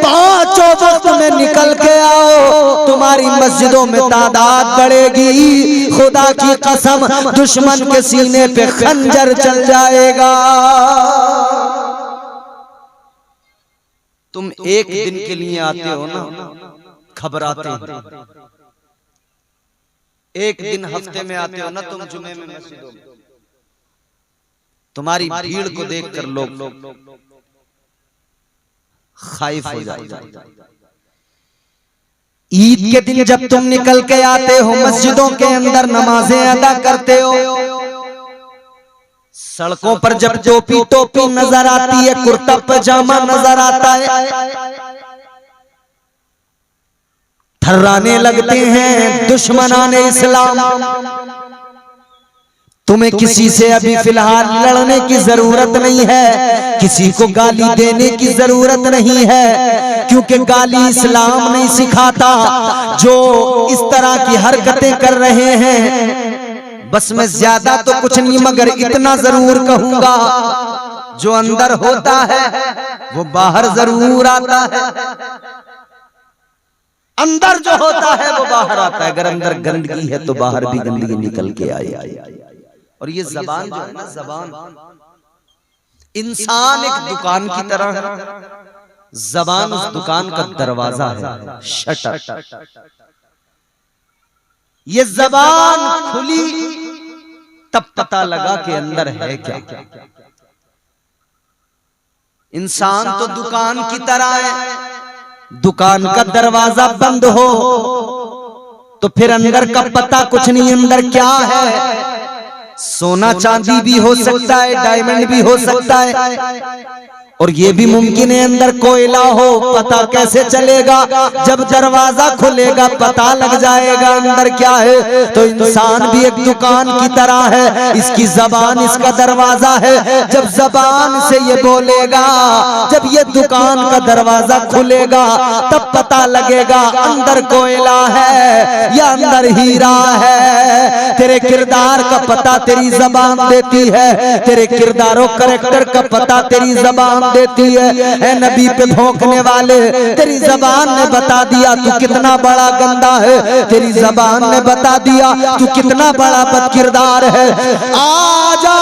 पांचों वक्त में निकल के आओ। तुम्हारी मस्जिदों में तादाद बढ़ेगी, खुदा की कसम दुश्मन के सीने पे खंजर चल जाएगा। तुम एक दिन के लिए आते हो ना, घबराते हो। एक दिन हफ्ते में आते हो ना तुम जुमे में मस्जिदों में, तुम्हारी भीड़ को देखकर लोग खाइफ हो जाते हैं। ईद के दिन जब तुम निकल के आते हो, मस्जिदों के अंदर नमाजें अदा करते हो, सड़कों पर जब टोपी नजर आती है, कुर्ता पजामा नजर आता है, थर्राने लगते हैं दुश्मनाने इस्लाम। तुम्हें किसी से अभी फिलहाल लड़ने की जरूरत नहीं है, किसी को गाली देने की जरूरत नहीं है, क्योंकि गाली इस्लाम नहीं सिखाता। जो इस तरह की हरकतें कर रहे हैं, बस मैं ज्यादा तो कुछ नहीं मगर इतना जरूर कहूंगा, जो अंदर होता है वो बाहर जरूर आता है। अंदर जो होता है वो बाहर आता है। अगर अंदर गंदगी है तो बाहर भी गंदगी निकल के आएगी। और ये जबान जो है ना, जबान इंसान एक दुकान की तरह है, जबान उस दुकान का दरवाजा है, शटर। ये जबान खुली तब पता लगा कि अंदर है क्या। इंसान तो दुकान की तरह है, दुकान का दरवाजा बंद हो तो फिर अंदर का पता कुछ नहीं, अंदर क्या है। सोना चांदी भी हो सकता है, डायमंड भी हो सकता है, और ये भी मुमकिन है अंदर कोयला हो। पता कैसे चलेगा? जब दरवाजा खुलेगा पता लग जाएगा अंदर क्या है। तो इंसान भी एक दुकान की तरह है, इसकी जबान इसका दरवाजा है। जब जबान से ये बोलेगा, जब ये दुकान का दरवाजा खुलेगा तब पता लगेगा अंदर कोयला है या अंदर हीरा है। तेरे किरदार का पता तेरी जबान देती है, तेरे किरदारों कैरेक्टर का पता तेरी जबान देती है। ऐ नबी पे भौंकने वाले, तेरी जबान ने बता दिया तू कितना बड़ा गंदा है, तेरी जबान ने बता दिया तू कितना बड़ा बदकिरदार है। आजा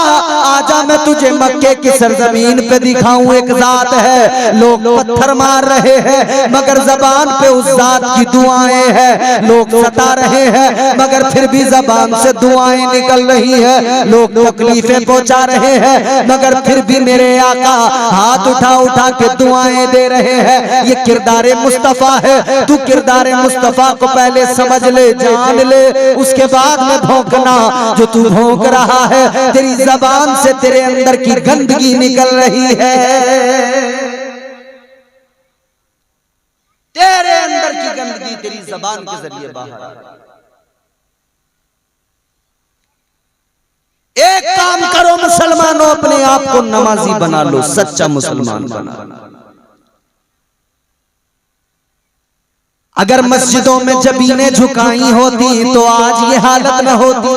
आजा मैं तुझे मक्के की सरजमीन पे दिखाऊं, एक जात है। लोग पत्थर मार रहे हैं मगर जबान पे उस जात की दुआएं हैं। लोग सता रहे हैं मगर फिर भी जबान से दुआएं निकल रही है। लोग तकलीफें पहुंचा रहे हैं मगर फिर भी मेरे आका हाथ उठा उठा के दुआएं दे रहे हैं। ये किरदारे मुस्तफा है। तू किरदारे मुस्तफा को पहले समझ ले, जान ले, उसके बाद में भौंकना। जो तू भौंक रहा है तेरी जबान से तेरे अंदर की गंदगी निकल रही है। तेरी जबान के जरिए बाहर आ रही। एक काम करो मुसलमानों, अपने आप को नमाजी बना लो, सच्चा मुसलमान बना लो। अगर मस्जिदों में जबीनें झुकाई होती तो आज ये हालत न होती।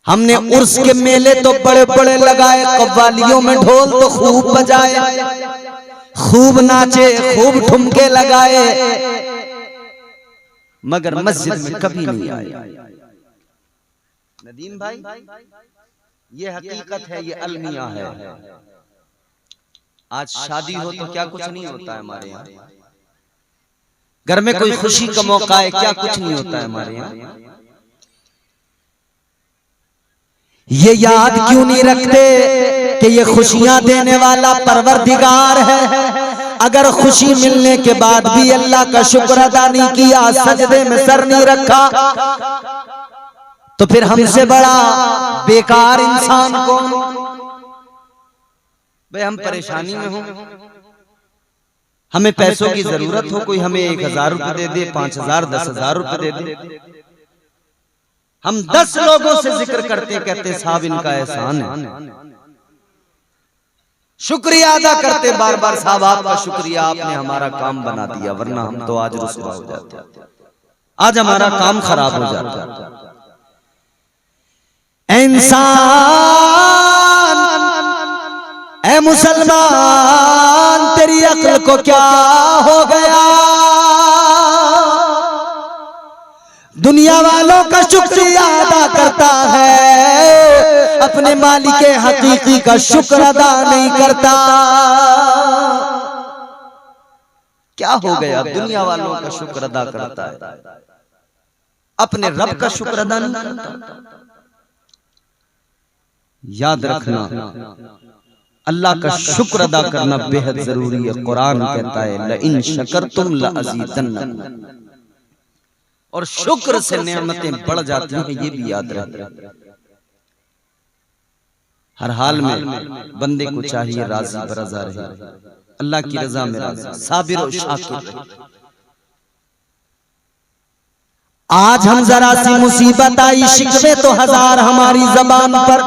हमने उर्स के मेले तो बड़े बड़े लगाए, कव्वालियों में ढोल तो खूब बजाए, खूब नाचे, खूब ठुमके लगाए, मगर मस्जिद में कभी नहीं आए। नदीम भाई, ये हकीकत है, ये अलमिया है। आज शादी हो तो क्या कुछ नहीं होता है हमारे यहाँ। घर में कोई खुशी का मौका है, क्या कुछ नहीं होता है हमारे यहाँ। ये याद क्यों नहीं रखते कि ये खुशियां देने वाला परवरदिगार है। अगर खुशी मिलने के बाद भी अल्लाह का शुक्र अदा नहीं किया, सजदे में सर नहीं रखा, तो फिर हमसे बड़ा बेकार इंसान कौन। भाई हम परेशानी में हो, हमें पैसों की जरूरत हो, कोई हमें 1000 रुपए दे दे, 5000, 10,000 रुपए दे दे, हम 10 लोगों से जिक्र करते कहते साहब इनका एहसान है, शुक्रिया अदा करते बार बार, साहब आपका शुक्रिया, आपने हमारा काम बना दिया, वरना हम तो आज रुसवा हो जाते, आज हमारा काम खराब हो जाता। इंसान, ऐ मुसलमान, तेरी अक्ल को क्या हो गया। दुनिया वालों का शुक्रिया अदा करता है, अपने मालिक हकीकी का शुक्र अदा नहीं करता। क्या हो गया, दुनिया वालों का शुक्र अदा करता है, अपने रब का शुक्र अदा नहीं करता। याद रखना, अल्लाह का शुक्र अदा करना बेहद जरूरी है। कुरान कहता है लइन शकरतुम लअज़ीदन्नकुम, और शुक्र से नेमतें बढ़ जाती हैं, ये भी याद रहे। हर हाल में बंदे को चाहिए राजी बरज़ा रहे, अल्लाह की रजा में राजी, साबिर और शाकिर। आज हम जरा सी मुसीबत आई, शिकवे तो 1000 हमारी जबान पर।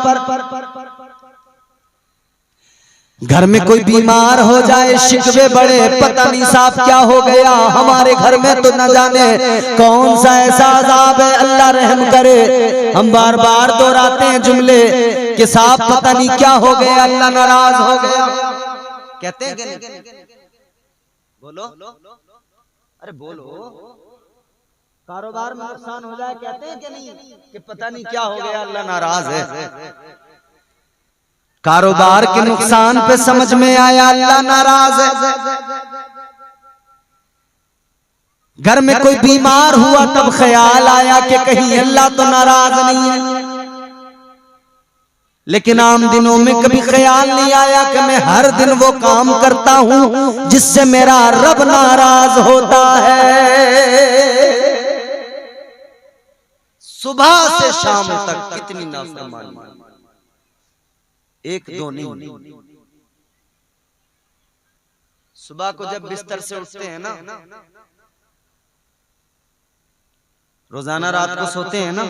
घर में कोई बीमार हो जाए, शिकवे बड़े, पता नहीं साहब क्या हो गया, हमारे घर में तो न जाने कौन सा ऐसा अज़ाब है, अल्लाह रहम करे। हम बार बार दोहराते हैं जुमले कि साहब पता नहीं क्या हो गया, अल्लाह नाराज हो गया। कहते हैं कि नहीं? बोलो, अरे बोलो। कारोबार में नुकसान हो जाए, कहते हैं कि नहीं कि पता नहीं क्या हो गया, अल्लाह नाराज है। कारोबार के नुकसान पे समझ में आया अल्लाह नाराज है। घर में कोई बीमार हुआ तब ख्याल आया कि कहीं अल्लाह तो नाराज नहीं है। लेकिन आम दिनों में कभी ख्याल नहीं आया कि मैं हर दिन वो काम करता हूं जिससे मेरा रब नाराज होता है। सुबह से शाम तक कितनी नाफरमानी, एक दो नहीं। सुबह को जब बिस्तर से उठते हैं ना, रोजाना रात को सोते हैं ना,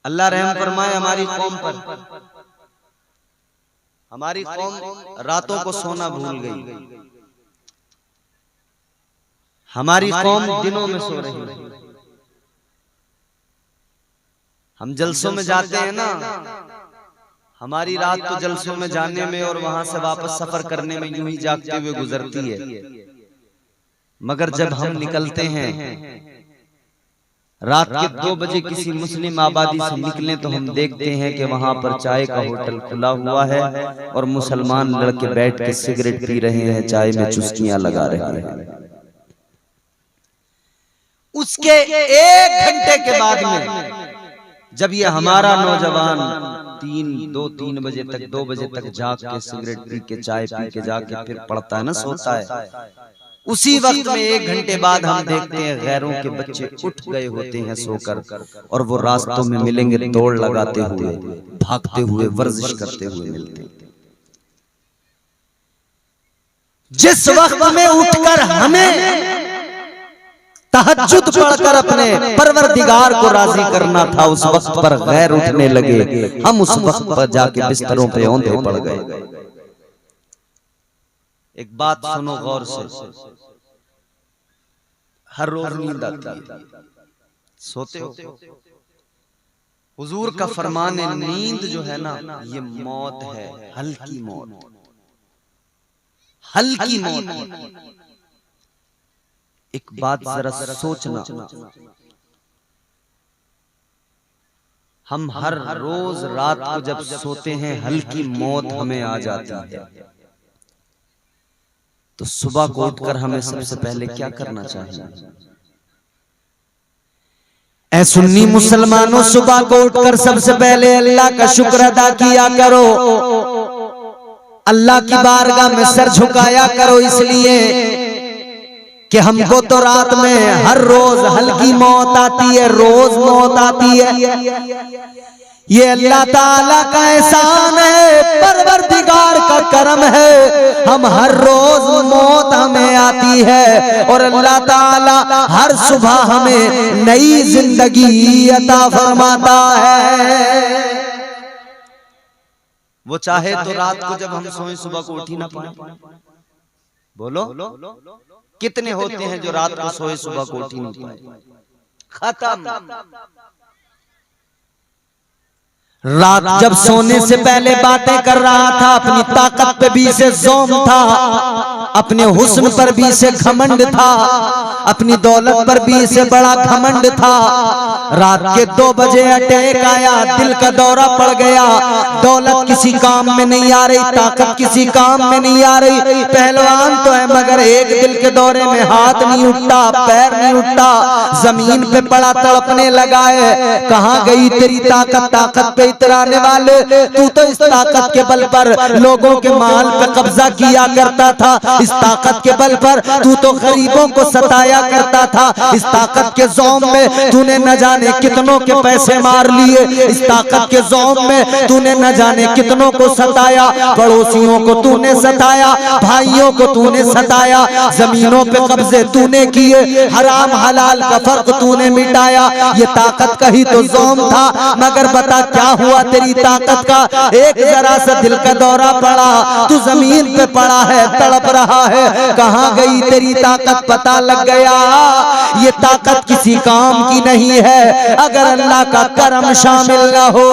अल्लाह रहम फरमाए हमारी कौम पर। हमारी कौम रातों को सोना भूल गई, हमारी कौम दिनों में सो रही है। हम जलसों में जाते हैं ना, हमारी रात तो जलसों में जाने में और वहां से वापस सफर करने में यूं ही जागते हुए गुजरती है। मगर जब हम निकलते हैं रात के 2 बजे किसी मुस्लिम आबादी से निकलें तो हम देखते हैं कि वहां पर चाय का होटल खुला हुआ है और मुसलमान लड़के बैठ के सिगरेट पी रहे हैं, चाय में चुस्कियां लगा रहे हैं। उसके 1 घंटे के बाद में जब ये हमारा नौजवान 2-3 बजे तक 2 बजे तक जाग के सिगरेट पी के चाय पी के जाके फिर पढ़ता है ना, सोता है, उसी वक्त में 1 घंटे बाद हम देखते हैं गैरों के बच्चे उठ गए होते हैं सोकर और वो रास्तों में मिलेंगे, दौड़ लगाते हुए, भागते हुए, वर्जिश करते हुए मिलते हैं। जिस वक्त में उठकर हमें तहज्जुद पढ़कर अपने परवरदिगार को राजी करना था, उस वक्त पर गैर उठने लगे। हम उस वक्त पर जाके बिस्तरों पे औंधे पड़ गए। एक बात सुनो गौर से, हर रोज नींद आती है, सोते हो। हुजूर का फरमान है, नींद जो है ना ये मौत है, हल्की मौत, हल्की मौत। एक बात जरा सोचना, हम हर रोज रात को जब सोते हैं हल्की मौत हमें आ जाती है, तो सुबह को उठकर हमें सबसे पहले क्या करना चाहिए? ऐ सुन्नी मुसलमानों, सुबह को उठकर सबसे पहले अल्लाह का शुक्र अदा किया करो, अल्लाह की बारगाह में सर झुकाया करो, इसलिए कि हमको तो रात में हर रोज हल्की मौत आती है, रोज मौत आती है। ये अल्लाह ताला का एहसान है, परवरदिगार का करम है, हम हर रोज मौत हमें आती है और अल्लाह ताला हर सुबह हमें नई जिंदगी अता फरमाता है। वो चाहे तो रात को जब हम सोए सुबह को उठ ही ना पाए। बोलो कितने होते हैं जो रात को सोए सुबह को उठ ही नहीं पाए? खत्म। रात जब सोने से पहले बातें कर रहा था, अपनी ताकत पे भी से ज़ौम था, अपने हुस्न पर भी से घमंड था, अपनी दौलत पर भी से बड़ा घमंड था। रात के 2 बजे अटैक आया, दिल का दौरा पड़ गया, दौलत किसी काम में नहीं आ रही, ताकत किसी काम में नहीं आ रही, पहलवान तो है मगर एक दिल के दौरे में हाथ नहीं उठता, पैर नहीं उठता, जमीन पे पड़ा तड़पने लगा है। कहाँ गई तेरी ताकत? ताकत पे इतराने वाले, तू तो इस ताकत के बल पर लोगों के माल पे कब्जा किया करता था, इस ताकत के बल पर तू तो गरीबों को सताया करता था, इस ताकत के ज़ौम में तूने न जाने कितनों के पैसे मार लिए, इस ताकत के ज़ौम में तूने न जाने कितनों को सताया, पड़ोसियों को तूने सताया, भाइयों को तूने सताया, जमीनों पे कब्जे तूने किए, हराम हलाल का फर्क तूने मिटाया। ये ताकत का ही तो ज़ौम था, मगर बता क्या हुआ तेरी ताकत का? एक जरा सा दिल का दौरा पड़ा, तू जमीन पे पड़ा है, तड़प रहा है, कहाँ गई तेरी ताकत? पता लग गया ये ताकत किसी काम की नहीं है अगर अल्लाह का करम शामिल न हो।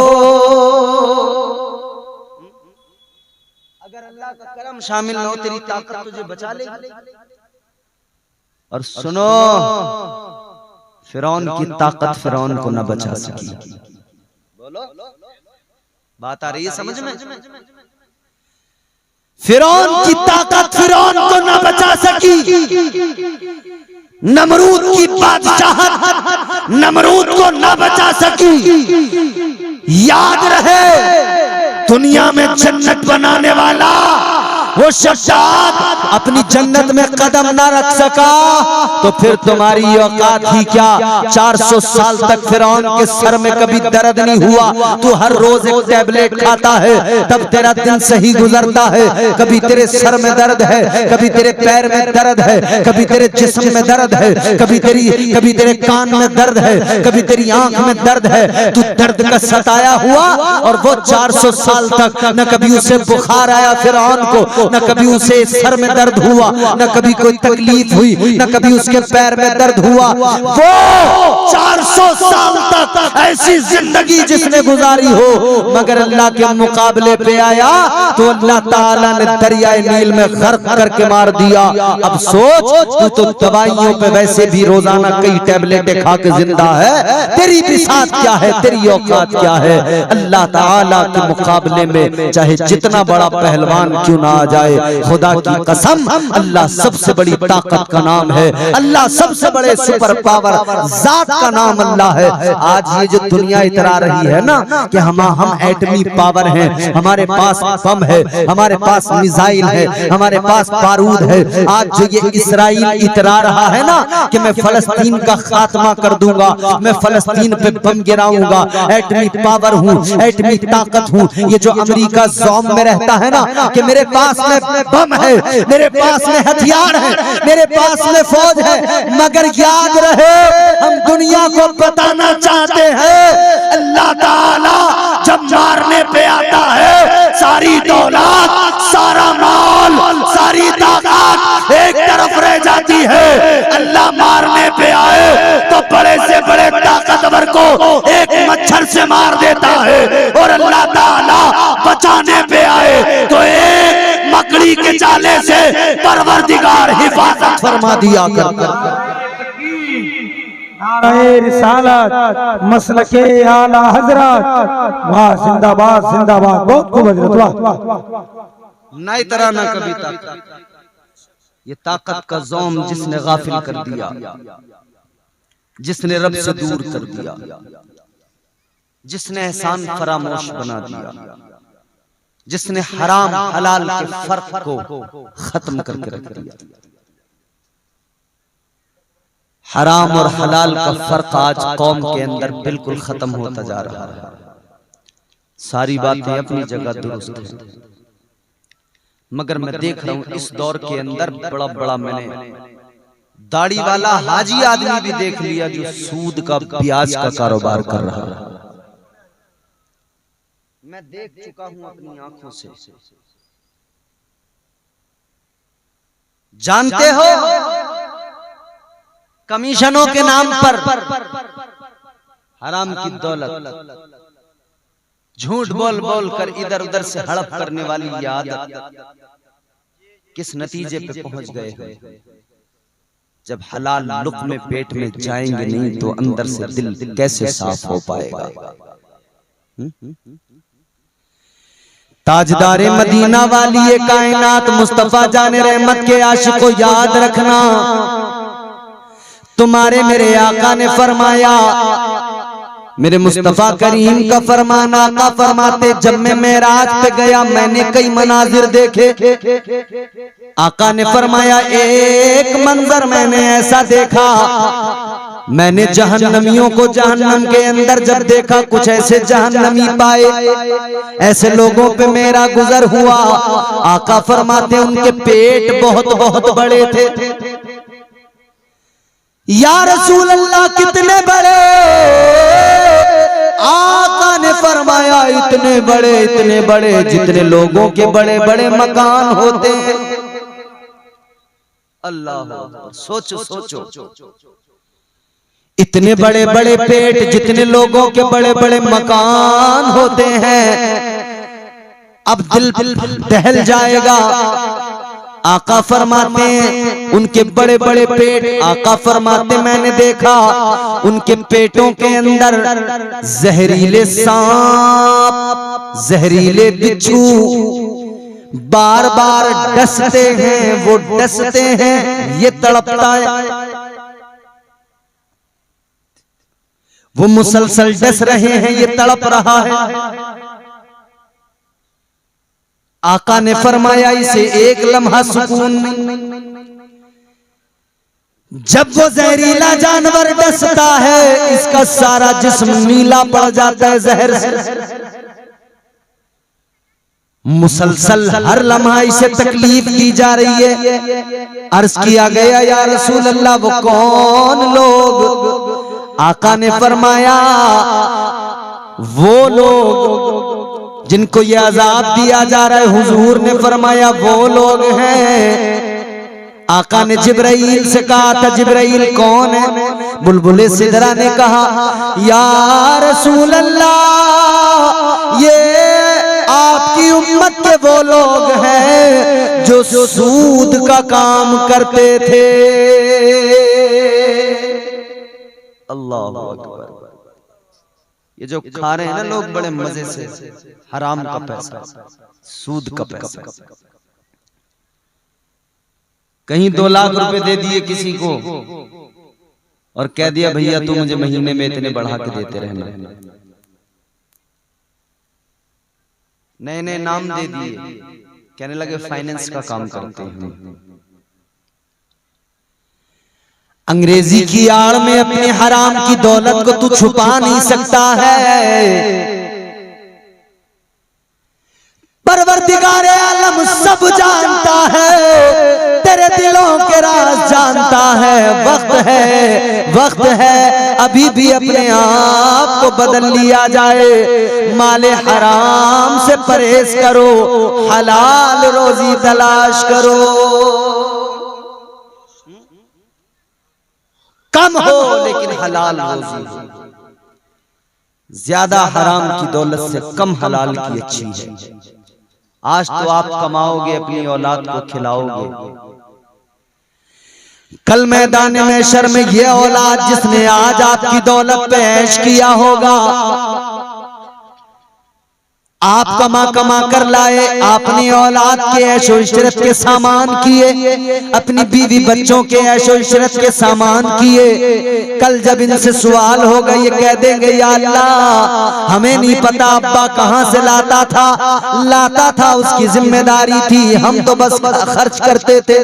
अगर अल्लाह का करम शामिल न हो, तेरी ताकत तुझे बचा लेगी। और सुनो, फिरौन की ताकत फिरौन को न बचा सकी। बोलो बात आ रही है समझ में? फिरौन की ताकत फिरौन को न बचा सकी, नमरूद की बादशाहत नमरूद को न बचा सकी। याद रहे, दुनिया में जन्नत बनाने वाला वो शख्सात अपनी जन्नत में कदम ना रख सका तो फिर तुम्हारी औकात ही क्या। 400 साल तक फिरौन के सर में कभी दर्द नहीं हुआ। तू हर रोज एक टैबलेट खाता है तब तेरा दिन सही गुजरता है। कभी तेरे सर में दर्द है, कभी तेरे पैर में दर्द है, कभी तेरे जिस्म में दर्द है, कभी तेरे कान में दर्द है, कभी तेरी आंख में दर्द है। तू दर्द का सताया हुआ और वो 400 साल तक न कभी उसे बुखार आया फिरौन को, न कभी उसे सर में दर्द हुआ, न कभी कोई तकलीफ हुई, न कभी उसके पैर में दर्द हुआ। वो 400 साल तक ऐसी जिंदगी जिसने गुजारी हो मगर अल्लाह के मुकाबले पे आया तो अल्लाह ताला ने दरियाए नील में गर्क करके मार दिया। अब सोच, तू तो दवाइयों पे वैसे भी रोजाना कई टैबलेटें खा के जिंदा है, तेरी बिसात क्या है, तेरी औकात क्या है। अल्लाह ताला के मुकाबले में चाहे जितना बड़ा पहलवान क्यों ना आ जाए, खुदा की कसम अल्लाह सबसे बड़ी ताकत का नाम है, अल्लाह सबसे बड़े सुपर पावर जात का नाम अल्लाह है। आज ये जो दुनिया इतरा रही है ना कि हम एटमी पावर हैं, हमारे पास बम है, हमारे पास मिसाइल है, हमारे पास बारूद है। आज जो ये इसराइल इतरा रहा है ना कि मैं फलस्तीन का खात्मा कर दूंगा, मैं फलस्तीन पे बम गिराऊंगा, एटमी पावर हूँ, एटमी ताकत हूँ। ये जो अमेरिका ज़ौम में रहता है ना कि मेरे पास में बम है, मेरे पास में हथियार है, मेरे पास में फौज है, मगर याद रहे हम दुनिया को बताना चाहते हैं अल्लाह ताला जब मारने पे आता है सारी दौलत, सारा माल, सारी ताकत एक तरफ रह जाती है। अल्लाह मारने पे आए तो बड़े से बड़े ताकतवर को एक मच्छर से मार देता है, और अल्लाह ताला बचाने पे आए तो एक मकड़ी के जाले से परवरदिगार हिफाजत फरमा दिया करता। नारे रिसालत मसलके आला हजरत, वाह जिंदाबाद जिंदाबाद, बहुत खूब हजरत, वाह। नहीं तरह ना कभी ताकत, ये ताकत का ज़ौम जिसने गाफिल कर दिया, जिसने रब से दूर कर दिया, जिसने एहसान फरामोश बना दिया, जिसने हराम हलाल के फर्क को खत्म करके रख दिया। हराम और हलाल का फर्क आज कौम के अंदर बिल्कुल खत्म होता जा रहा है। सारी बातें अपनी जगह दुरुस्त हैं, मगर मैं देख रहा हूं इस दौर के अंदर बड़ा बड़ा मैंने दाढ़ी वाला हाजी आदमी भी देख लिया जो सूद का ब्याज का कारोबार कर रहा है। मैं देख चुका हूं अपनी आंखों से। जानते हो कमीशनों के नाम पर हराम की दौलत, झूठ बोल बोल कर इधर उधर से हड़प करने वाली ये आदत किस नतीजे पे पहुंच गए हैं। जब हलाल लुक़्मे पेट में जाएंगे नहीं तो अंदर से दिल कैसे साफ हो पाएगा। ताजदारे मदीना वाली ये कायनात मुस्तफा जाने रहमत के आशिक को याद रखना, तुम्हारे मेरे आका ने फरमाया, मेरे मुस्तफा करीम का फरमाना, आका फरमाते जब मैं मेराज पे गया मैंने कई मनाजिर देखे। आका ने फरमाया एक मंजर मैंने ऐसा देखा, मैंने जहन्नमियों को जहन्नम के अंदर जब देखा, कुछ ऐसे जहन्नमी पाए, ऐसे लोगों पे मेरा गुजर हुआ। आका फरमाते उनके पेट बहुत बहुत बड़े थे। या रसूल अल्लाह कितने बड़े? आका ने फरमाया इतने बड़े जितने लोगों के बड़े बड़े मकान होते हैं। अल्लाह, सोचो सोचो, इतने बड़े बड़े पेट जितने लोगों के बड़े बड़े मकान होते हैं। अब दिल दहल जाएगा। आका फरमाते हैं उनके बड़े बड़े पेट, आका फरमाते मैंने देखा उनके पेटों के अंदर जहरीले सांप, जहरीले बिच्छू बार बार डसते हैं, वो डसते हैं, ये तड़पता है, वो मुसलसल डस रहे हैं, ये तड़प रहा है। आका ने फरमाया इसे एक लम्हा सुकून नहीं। जब वो जहरीला जानवर डसता है इसका सारा जिस्म नीला पड़ जाता है जहर से। मुसलसल हर लम्हा इसे तकलीफ दी जा रही है। अर्ज किया गया या रसूल अल्लाह वो कौन लोग? आका ने फरमाया वो लोग जिनको ये अजाब दिया जा रहा है। हुजूर ने फरमाया वो लोग हैं। आका ने जिब्राइल से कहा था जिब्राइल कौन है? बुलबुले सिदरा ने कहा या रसूल अल्लाह ये आपकी उम्मत के वो लोग हैं जो सूद का काम करते थे। अल्लाह अकबर। ये जो खा रहे हैं ना लोग बड़े मजे से हराम का पैसा, सूद का पैसा। कहीं 2 लाख रुपए दे दिए किसी को और कह दिया भैया तू मुझे महीने में इतने बढ़ा के देते रहना। नए नए नाम दे दिए, कहने लगे फाइनेंस का काम करते हैं। अंग्रेजी की आड़ में अपने हराम की दौलत को तू छुपा नहीं सकता है। परवरदिगार आलम सब जानता है, तेरे दिलों के राज जानता है। वक्त है अभी भी अपने आप को बदल लिया जाए। माले हराम से परहेज करो, हलाल रोजी तलाश करो। कम हो लेकिन हलाल रोजी हो। ज्यादा हराम की दौलत से कम हलाल की अच्छी है। आज तो आप कमाओगे, अपनी औलाद को खिलाओगे, कल मैदान महशर में ये औलाद जिसने आज आपकी दौलत पे ऐश किया होगा, आप कमा कमा कर लाए, अपनी औलाद के ऐशो इशरत के सामान किए, अपनी बीवी बच्चों के ऐशो इशरत के सामान किए। कल जब इनसे सवाल होगा ये कह देंगे या अल्लाह हमें नहीं पता अब्बा कहां से लाता था उसकी जिम्मेदारी थी, हम तो बस खर्च करते थे।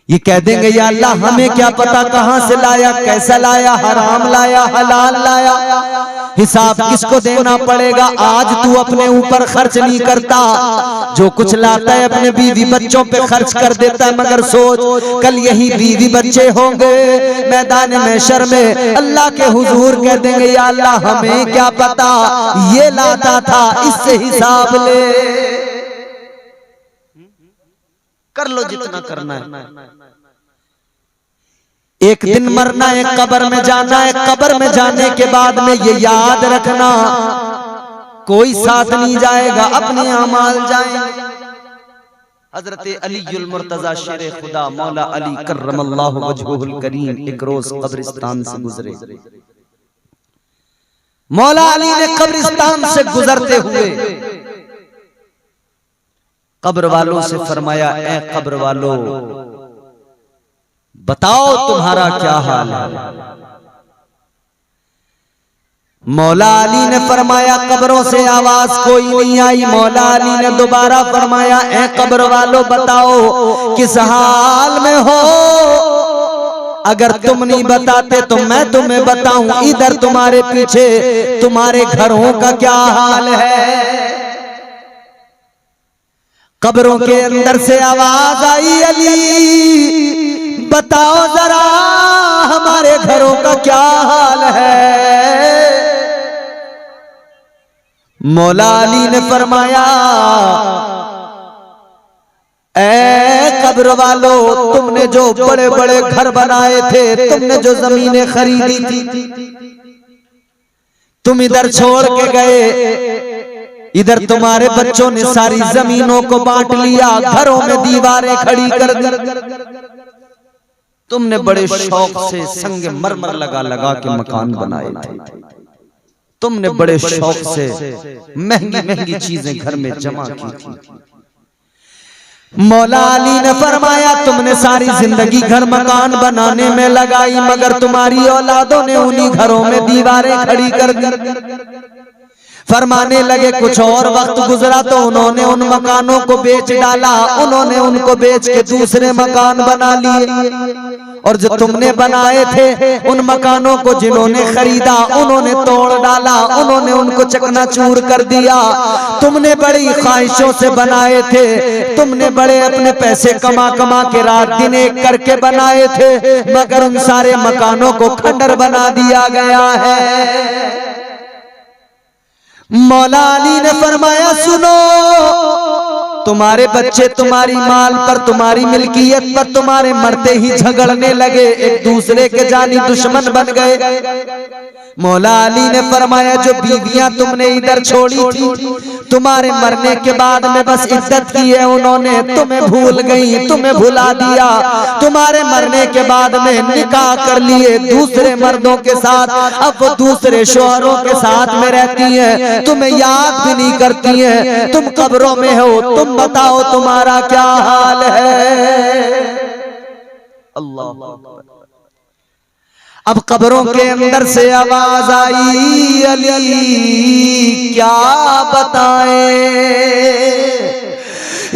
ये कह देंगे या अल्लाह हमें क्या पता कहां से लाया, कैसा लाया, हराम लाया, हलाल लाया, हिसाब किसको देना पड़ेगा। आज तू अपने ऊपर खर्च नहीं करता, जो कुछ लाता है अपने बीवी बच्चों पे खर्च कर देता है। मगर सोच कल यही बीवी बच्चे होंगे मैदान महशर में, अल्लाह के हुजूर कह देंगे या अल्लाह हमें क्या पता ये लाता था, इससे हिसाब ले। कर लो जितना करना है। एक दिन मरना है, कब्र में जाना है। कब्र में जाने के बाद में ये याद रखना कोई साथ नहीं जाएगा, अपने अमाल जाएंगे। हजरत अलीउल मुर्तजा शेर खुदा मौला अली कर्रमल्लाहु वजहुल करीम एक रोज कब्रिस्तान से गुजरे। मौला अली ने कब्रिस्तान से गुजरते हुए कब्र वालों से फरमाया, ए कब्र वालों बताओ तुम्हारा क्या हाल है। मौला अली ने फरमाया, कब्रों से आवाज कोई नहीं आई। मौला अली ने दोबारा फरमाया, ए कब्र वालों बताओ किस हाल में हो। अगर तुम नहीं बताते तो मैं तुम्हें बताऊं, इधर तुम्हारे पीछे तुम्हारे घरों का क्या हाल है। कब्रों के अंदर से आवाज आई, अली बताओ जरा हमारे घरों का क्या हाल है। मौला अली ने फरमाया, ए कब्र वालों तुमने जो बड़े बड़े घर बनाए थे, तुमने जो जमीनें खरीदी थी, तुम इधर छोड़ के गए, इधर तुम्हारे बच्चों ने सारी जमीनों को बांट लिया, घरों में दीवारें खड़ी कर दी। तुमने बड़े शौक से संगे मरमर लगा लगा के मकान बनाए थे, तुमने बड़े शौक से महंगी महंगी चीजें घर में जमा की थी। मौला अली ने फरमाया, तुमने सारी जिंदगी घर मकान बनाने में लगाई, मगर तुम्हारी औलादों ने उन्हीं घरों में दीवारें खड़ी कर दी। फरमाने लगे कुछ और वक्त गुजरा तो उन्होंने उन मकानों को बेच डाला, उन्होंने उनको बेच के दूसरे मकान बना लिए। और जो तुमने बनाए थे उन मकानों को जिन्होंने खरीदा उन्होंने तोड़ डाला, उन्होंने उनको चकनाचूर कर दिया। तुमने बड़ी ख्वाहिशों से बनाए थे, तुमने बड़े अपने पैसे कमा कमा के रात दिन एक करके बनाए थे, मगर उन सारे मकानों को खंडर बना दिया गया है। मौला अली ने फरमाया, सुनो, तुम्हारे बच्चे तुम्हारी माल पर, तुम्हारी मिल्कियत पर तुम्हारे मरते ही झगड़ने लगे, एक दूसरे के जानी दुश्मन बन गए। मौला अली ने फरमाया, जो बीवियां तुमने इधर छोड़ी थी, तुम्हारे मरने के बाद में बस इज्जत की है उन्होंने, तुम्हें भूल गई, तुम्हें भुला दिया। तुम्हारे मरने के बाद में निकाह कर लिए दूसरे मर्दों के साथ, अब वो दूसरे शोहरों के साथ में रहती हैं, तुम्हें याद भी नहीं करती हैं, तुम कब्रों में हो, तुम बताओ तुम्हारा क्या हाल है। अल्लाह। अब कब्रों के अंदर से आवाज आई, अली क्या बताएं,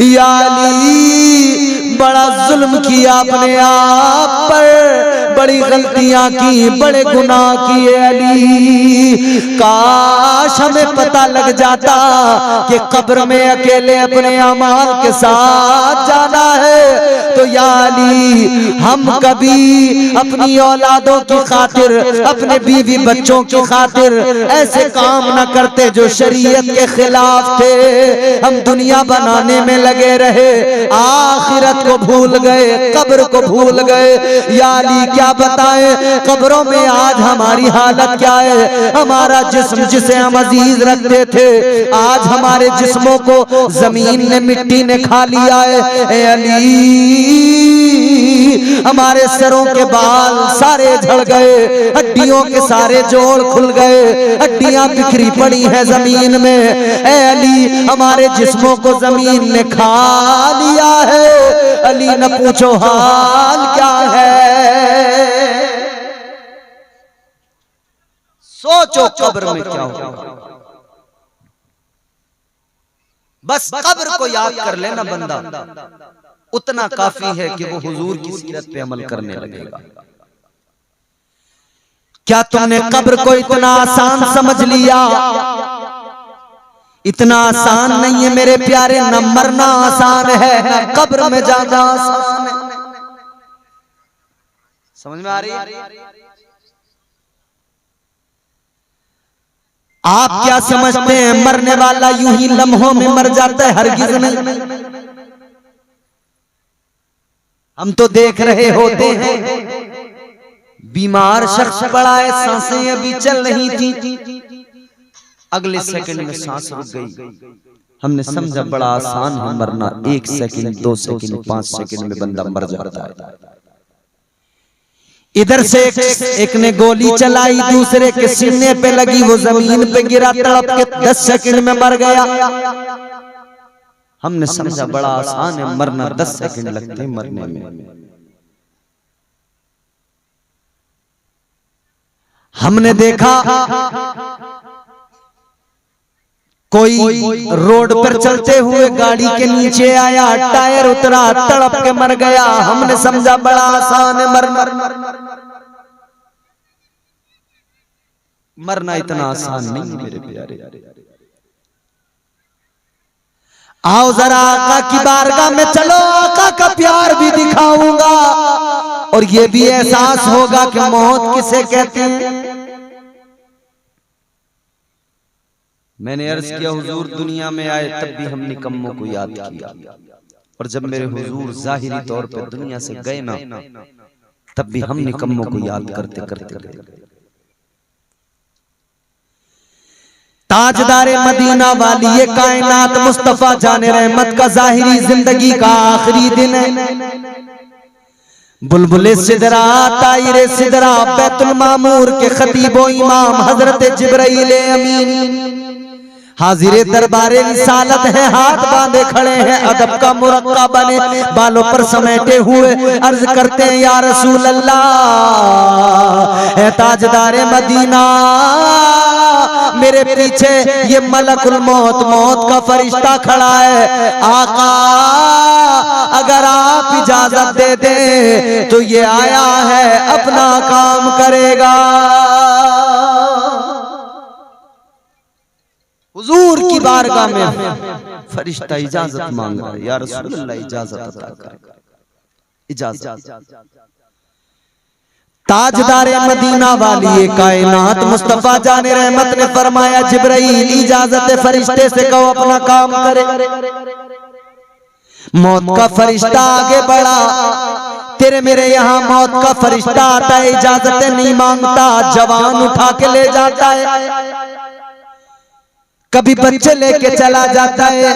या अली बड़ा जुल्म किया अपने आप पर, बड़ी गलतियां की, बड़े गुनाह किए अली। काश हमें पता लग जाता कि कब्र में अकेले अपने अमाल के साथ जाना है तो या अली हम कभी अपनी औलादों की खातिर, अपने बीवी बच्चों की खातिर ऐसे काम न करते जो शरीयत के खिलाफ थे। हम दुनिया बनाने में लगे रहे, आखिरत को भूल गए, कब्र को भूल गए। या अली क्या बताएं कब्रों में आज हमारी हालत क्या है। हमारा जिस्म जिसे हम अजीज रखते थे, आज हमारे जिस्मों को जमीन ने, मिट्टी ने खा लिया है। ए अली हमारे सरों के बाल सारे झड़ गए, हड्डियों के सारे जोड़ खुल गए, हड्डियां बिखरी पड़ी हैं जमीन में। ए अली हमारे जिस्मों को जमीन ने खा लिया है। अली न पूछो हाल क्या है। सोचो कब्र में क्या होगा। बस कब्र को याद कर लेना बंदा, उतना काफी है कि वो हुजूर की सीरत पे अमल करने लगेगा। क्या तुमने कब्र को इतना आसान समझ लिया? इतना आसान नहीं है मेरे प्यारे, न मरना आसान है न कब्र में जाना आसान है। समझ में आ रही है? आप क्या समझते हैं मरने वाला यूं ही लम्हों में मर जाता है? हरगिज नहीं। हम तो देख रहे होते हैं बीमार शख्स पड़ा है, सांसें अभी चल रही थी, अगले सेकंड में सांस रुक गई। हमने समझा बड़ा आसान है मरना, 1 सेकंड 2 सेकंड 5 सेकंड में बंदा मर जाता है। इधर से एक ने गोली चलाई, दूसरे के सीने पे लगी, वो जमीन पे गिरा, तड़प के 10 सेकंड में मर गया। हमने समझा बड़ा आसान है मरना, 10 सेकंड लगते हैं मरने में। हमने देखा कोई रोड पर चलते हुए गाड़ी के नीचे आया, टायर उतरा, तड़प के मर गया। हमने समझा बड़ा आसान है मरना इतना आसान नहीं मेरे प्यारे। आओ जरा आका की बारगाह में चलो, आका का प्यार भी दिखाऊंगा और ये भी एहसास होगा कि मौत किसे कहते हैं। मैंने अर्ज किया हुजूर दुनिया में आए तब भी हम निकम्मों को याद किया, और जब मेरे हुजूर जाहिरी तौर पर दुनिया से गए ना, तब भी हम निकम्मों को याद करते करते गए। ताजदारे मदीना वाली ये कायनात मुस्तफा जाने रहमत का जाहिरी जिंदगी का आखिरी दिन है। बुलबुले सिदरा, तायरे सिदरा, बैतुल मामूर के खतीबो इमाम हजरत जिब्राइल अमीन हाजिरे दरबारे रिसालत है, हाथ बांधे खड़े हैं, अदब का मुरक्का बने बालों पर समेटे हुए अर्ज करते हैं या रसूल अल्लाह, है ताजदारे मदीना मेरे पीछे ये मलकुल मौत, मौत का फरिश्ता खड़ा है। आका अगर आप इजाजत दे दे तो ये आया है अपना काम करेगा। हुजूर की बारगाह में फरिश्ता इजाजत मांग रहा है, या रसूल अल्लाह इजाजत अता कर, इजाजत। ताजदारे मदीना वाली ये कायनात मुस्तफा जाने रहमत ने फरमाया जिब्राइल इजाजत फरिश्ते से कहो अपना काम करे। मौत का फरिश्ता आगे बढ़ा, तेरे मेरे यहाँ मौत का फरिश्ता आता है, इजाजत नहीं मांगता, जवान उठा के ले जाता है, कभी बच्चे लेके चला जाता है,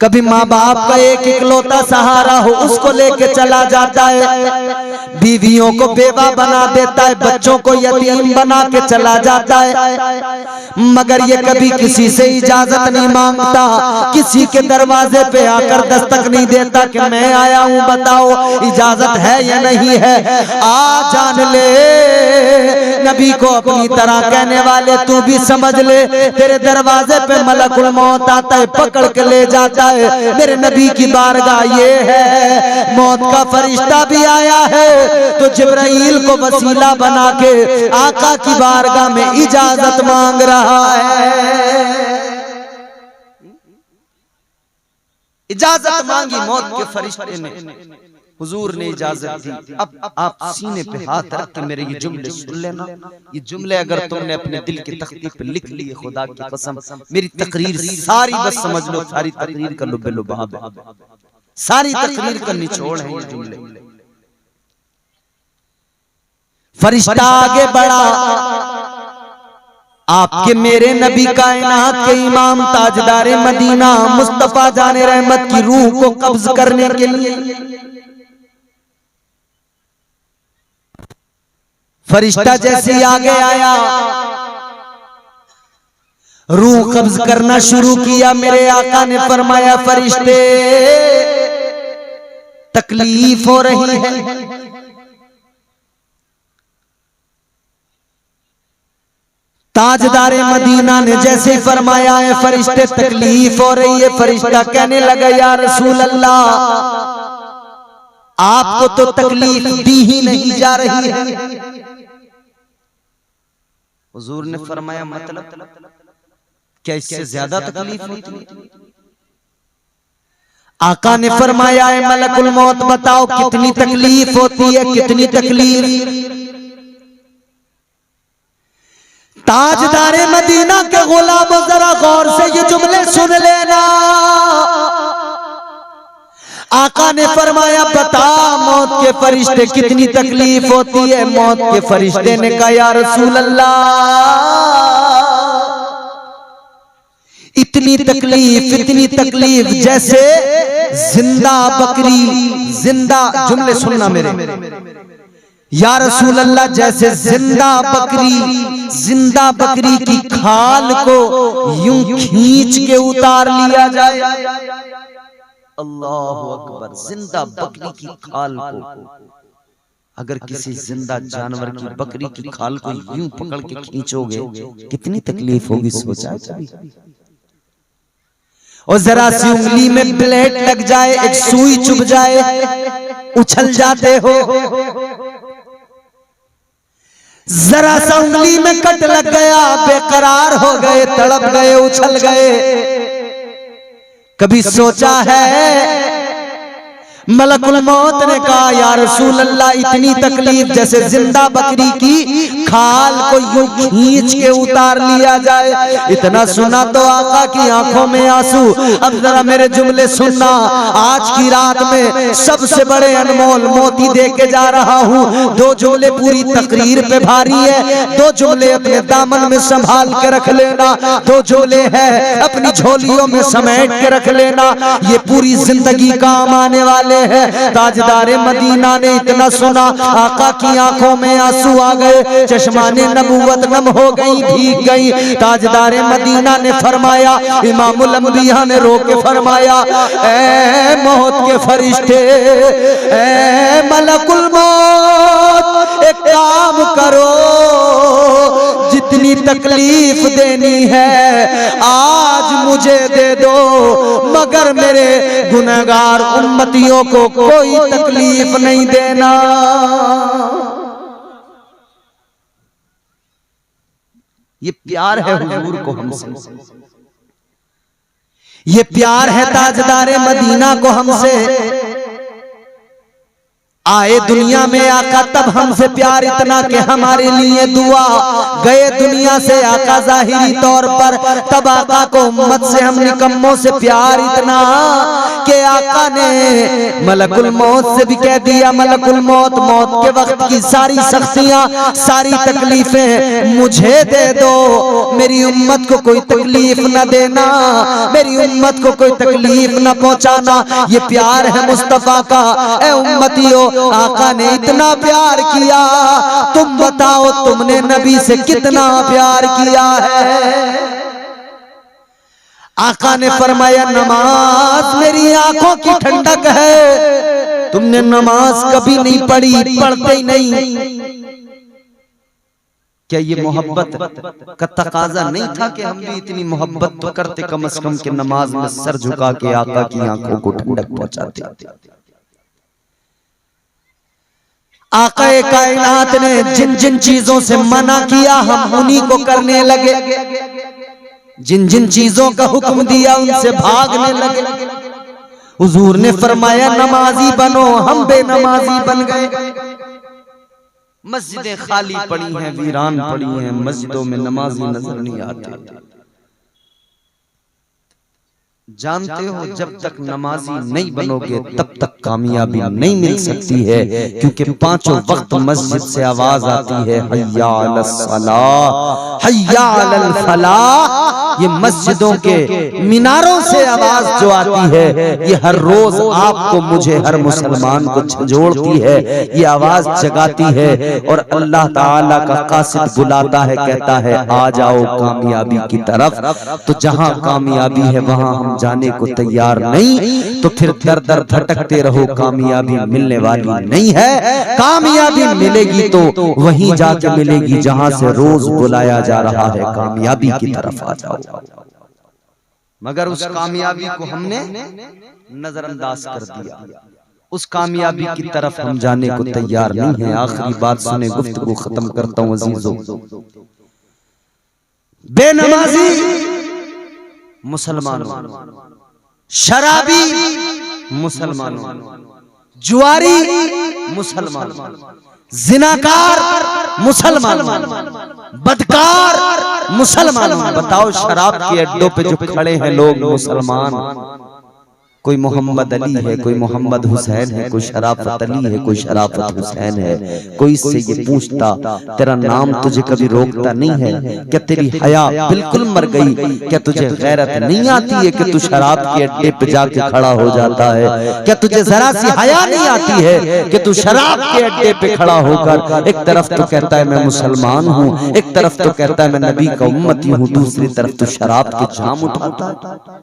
कभी माँ बाप का एक इकलौता सहारा हो उसको लेके चला जाता है, बीवियों को बेवा बना देता है, बच्चों को यतीम बना के चला जाता है, मगर ये कभी किसी से इजाजत नहीं मांगता, किसी के दरवाजे पे आकर दस्तक नहीं देता कि मैं आया हूँ बताओ इजाजत है या नहीं है। आ जान ले नबी को अपनी तरह कहने वाले तू भी समझ ले, तेरे दरवाजे पे मलकुल मौत आता है, पकड़ के ले जाता है। मेरे नबी की बारगाह ये है, मौत का फरिश्ता भी आया है, तो जिब्राइल को वसीला बना के आका की बारगाह में इजाजत मांग रहा है। इजाजत मांगी मौत के फरिश्ते ने, हुजूर ने इजाजत दी। अब आप सीने पे हाथ रख के मेरे ये जुमले सुन लेना। ये जुमले अगर तुमने अपने दिल की तख्ती पे लिख लिए, खुदा की कसम मेरी तकरीर सारी बस समझ लो, सारी तकरीर का लुब्बे लुबाब है, सारी तकरीर का निचोड़ है ये जुमले। फरिश्ता आगे बढ़ा, आपके मेरे नबी कायनात के इमाम ताजदारे मदीना मुस्तफा जाने रहमत की रूह को कब्ज करने के लिए फरिश्ता जैसे ही आगे आया, रूह कब्ज करना शुरू किया। मेरे आका ने फरमाया, फरिश्ते तकलीफ हो रही है। ताजदारे मदीना ने जैसे फरमाया है, फरिश्ते तकलीफ हो रही है। फरिश्ता कहने लगा, या रसूल अल्लाह, आपको तो तकलीफ दी ही नहीं जा रही है। हुजूर ने फरमाया, मतलब क्या इससे ज्यादा तकलीफ होती है? आका ने फरमाया, है मलकुल मौत, बताओ कितनी तकलीफ होती है, कितनी तकलीफ। ताजदारे मदीना के गुलाम जरा गौर से ये जुमले सुन लेना। आका ने फरमाया, बता मौत के फरिश्ते कितनी तकलीफ होती है। मौत के फरिश्ते ने कहा, या रसूल अल्लाह, इतनी तकलीफ जैसे जिंदा बकरी, जिंदा, जुमले सुनना मेरे, या रसूल अल्लाह, जैसे जिंदा बकरी की खाल को यूं खींच के उतार लिया जाए। अल्लाहु अकबर। जिंदा बकरी की खाल को अगर किसी जिंदा जानवर की, बकरी की खाल को यूं पकड़ के खींचोगे, कितनी तकलीफ होगी, सोचा कभी? और जरा सी उंगली में ब्लेड लग जाए, एक सुई चुभ जाए, उछल जाते हो। जरा सा उंगली में कट लग गया, बेकरार हो गए, तड़प गए, उछल गए। कभी सोचा है? मलकुल मौत ने कहा, या रसूल अल्लाह, इतनी तकलीफ जैसे जिंदा बकरी की खाल को यूं खींच के उतार लिया जाए। इतना सुना तो आका की आंखों में आंसू। अब जरा मेरे जुमले सुनना। आज की रात में सबसे बड़े अनमोल मोती दे के जा रहा हूँ। दो जुमले पूरी तकरीर पे भारी है, दो जुमले अपने दामन में संभाल के रख लेना, दो जुमले है अपनी झोलियों में समेट के रख लेना। ये पूरी जिंदगी काम आने वाले है। ताजदारे मदीना ने इतना सुना, आका की आंखों में आंसू आ गए, चश्माने नबूवत नम हो गई, भीग गई। ताजदारे मदीना ने फरमाया, इमामुल अंबिया ने रो के फरमाया, ए मौत के फरिश्ते, ए मलकुल मौत, एक काम करो, जितनी तकलीफ देनी है आज मुझे दे दो, मगर मेरे गुनहगार उम्मतियों को कोई तकलीफ नहीं देना। ये प्यार है हुजूर को हमसे, ये प्यार है ताजदारे मदीना को हमसे। आए दुनिया में आका तब हमसे प्यार इतना कि हमारे लिए दुआ, गए दुनिया से आका जाहिरी तौर पर, तब आका को उम्मत से हम निकम्मों से प्यार इतना कि आका ने मलकुल मौत से भी कह दिया, मलकुल मौत, मौत के वक्त की सारी सख्तियां, सारी तकलीफें मुझे दे दो, मेरी उम्मत को कोई तकलीफ न देना, मेरी उम्मत को कोई तकलीफ न पहुंचाना। ये प्यार है मुस्तफा का। ए उम्मतियों, आका ने इतना प्यार किया, तुम बताओ तुमने नबी से कितना प्यार किया है? आका ने फरमाया, नमाज मेरी आंखों की ठंडक है, तुमने नमाज कभी नहीं पढ़ी, पढ़ते ही नहीं। क्या ये मोहब्बत का तकाजा नहीं था कि हम भी इतनी मोहब्बत तो करते, कम से कम के नमाज में सर झुका के आका की आंखों को ठंडक पहुंचाते। आक़ाए कायनात ने जिन जिन चीजों से मना किया हम उन्हीं को करने लगे, जिन जिन चीजों का हुक्म दिया उनसे भागने लगे। हुजूर ने फरमाया नमाजी बनो, हम बेनमाजी बन गए। मस्जिदें खाली पड़ी हैं, वीरान पड़ी हैं, मस्जिदों में नमाजी नजर नहीं आते। जानते हो जब तक नमाजी नहीं बनोगे तब तक कामयाबी नहीं मिल सकती है, क्योंकि पांचों वक्त मस्जिद से आवाज आती है हय्या अलस सलाह हय्या अलल फलाह। ये मस्जिदों के मीनारों से आवाज जो आती है ये हर रोज आपको मुझे हर मुसलमान को झंझोड़ती है, ये आवाज जगाती है और अल्लाह ताला का कासिद बुलाता है, कहता है आ जाओ कामयाबी की तरफ। तो जहां कामयाबी है वहां हम जाने को तैयार नहीं, तो फिर दर दर भटकते रहो, कामयाबी मिलने वाली नहीं है। कामयाबी मिलेगी तो वहीं जाके मिलेगी जहां से रोज बुलाया जा रहा है कामयाबी की तरफ आ जाओ। मगर उस कामयाबी को हमने नजरअंदाज कर दिया, उस कामयाबी की तरफ हम जाने को तैयार नहीं है। आखिरी बात सुने, गुफ्तगू खत्म करता हूं अजीजों। बेनमाजी मुसलमानों, शराबी मुसलमानों, जुआरी मुसलमानों, जिनाकार मुसलमान, बदकार मुसलमान। बताओ शराब के अड्डों पे जो खड़े हैं लोग मुसलमान, कोई मोहम्मद अली है, कोई मोहम्मद हुसैन है, कोई शराफत अली है, कोई शराफत हुसैन है। कोई इससे ये पूछता तेरा नाम तुझे कभी रोकता नहीं है क्या? तेरी हया बिल्कुल मर गई क्या? तुझे गैरत नहीं आती है कि तू शराब के अड्डे पे जाके खड़ा हो जाता है? क्या तुझे जरा सी हया नहीं आती है कि तू शराब के अड्डे पे खड़ा होकर एक तरफ तो कहता है मैं मुसलमान हूँ, एक तरफ तो कहता है मैं नबी का उम्मती हूँ, दूसरी तरफ तो शराब के जाम उठाता है।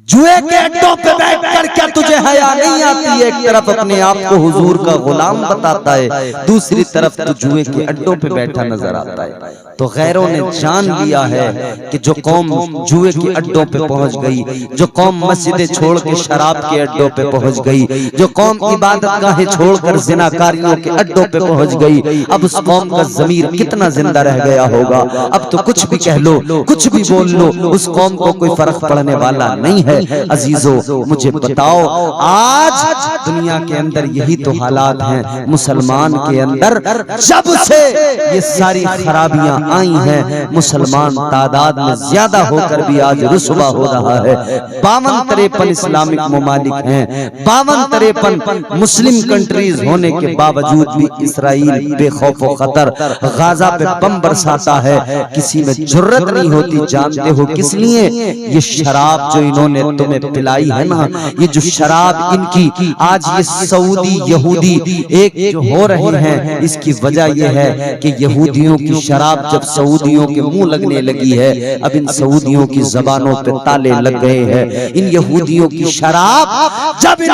जुए के अड्डों पे बैठकर क्या तुझे हया नहीं आती है? एक तरफ अपने आप को हुजूर का गुलाम बताता है, दूसरी तरफ तो जुए के अड्डों पे बैठा नजर आता है। तो गैरों ने जान लिया है कि जो कौम जुए के अड्डों पे पहुंच गई, जो कौम मस्जिदें छोड़ के शराब के अड्डों पे पहुंच गई, जो कौम इबादत गाहें छोड़कर जिनाकारियों के अड्डों पे पहुंच गई, अब उस कौम का ज़मीर कितना जिंदा रह गया होगा? अब तो कुछ भी कह लो, कुछ भी बोल लो, उस कौम को कोई फर्क पड़ने वाला नहीं है। अजीजों मुझे बताओ, आज दुनिया के अंदर यही तो हालात हैं। मुसलमान के अंदर जब से ये सारी खराबियां आई हैं, मुसलमान तादाद में ज्यादा होकर भी आज रुसवा हो रहा है। 52-53 इस्लामिक ममालिक हैं, 52-53 मुस्लिम कंट्रीज होने के बावजूद भी इसराइल बेखौफ व खतर गाजा पे बम बरसाता है, किसी में जुर्रत नहीं होती। जानते हो किस लिए? ये शराब जो इन्होंने तुम्हें पिलाई है ना, ये जो शराब इनकी आज ये सऊदी यहूदी एक जो हो रहे हैं, इसकी वजह यह है कि यहूदियों की शराब जब सऊदियों के मुंह लगने लगी है, अब इन सऊदियों की जबानों पे ताले लग गए हैं। इन यहूदियों की शराब जब इन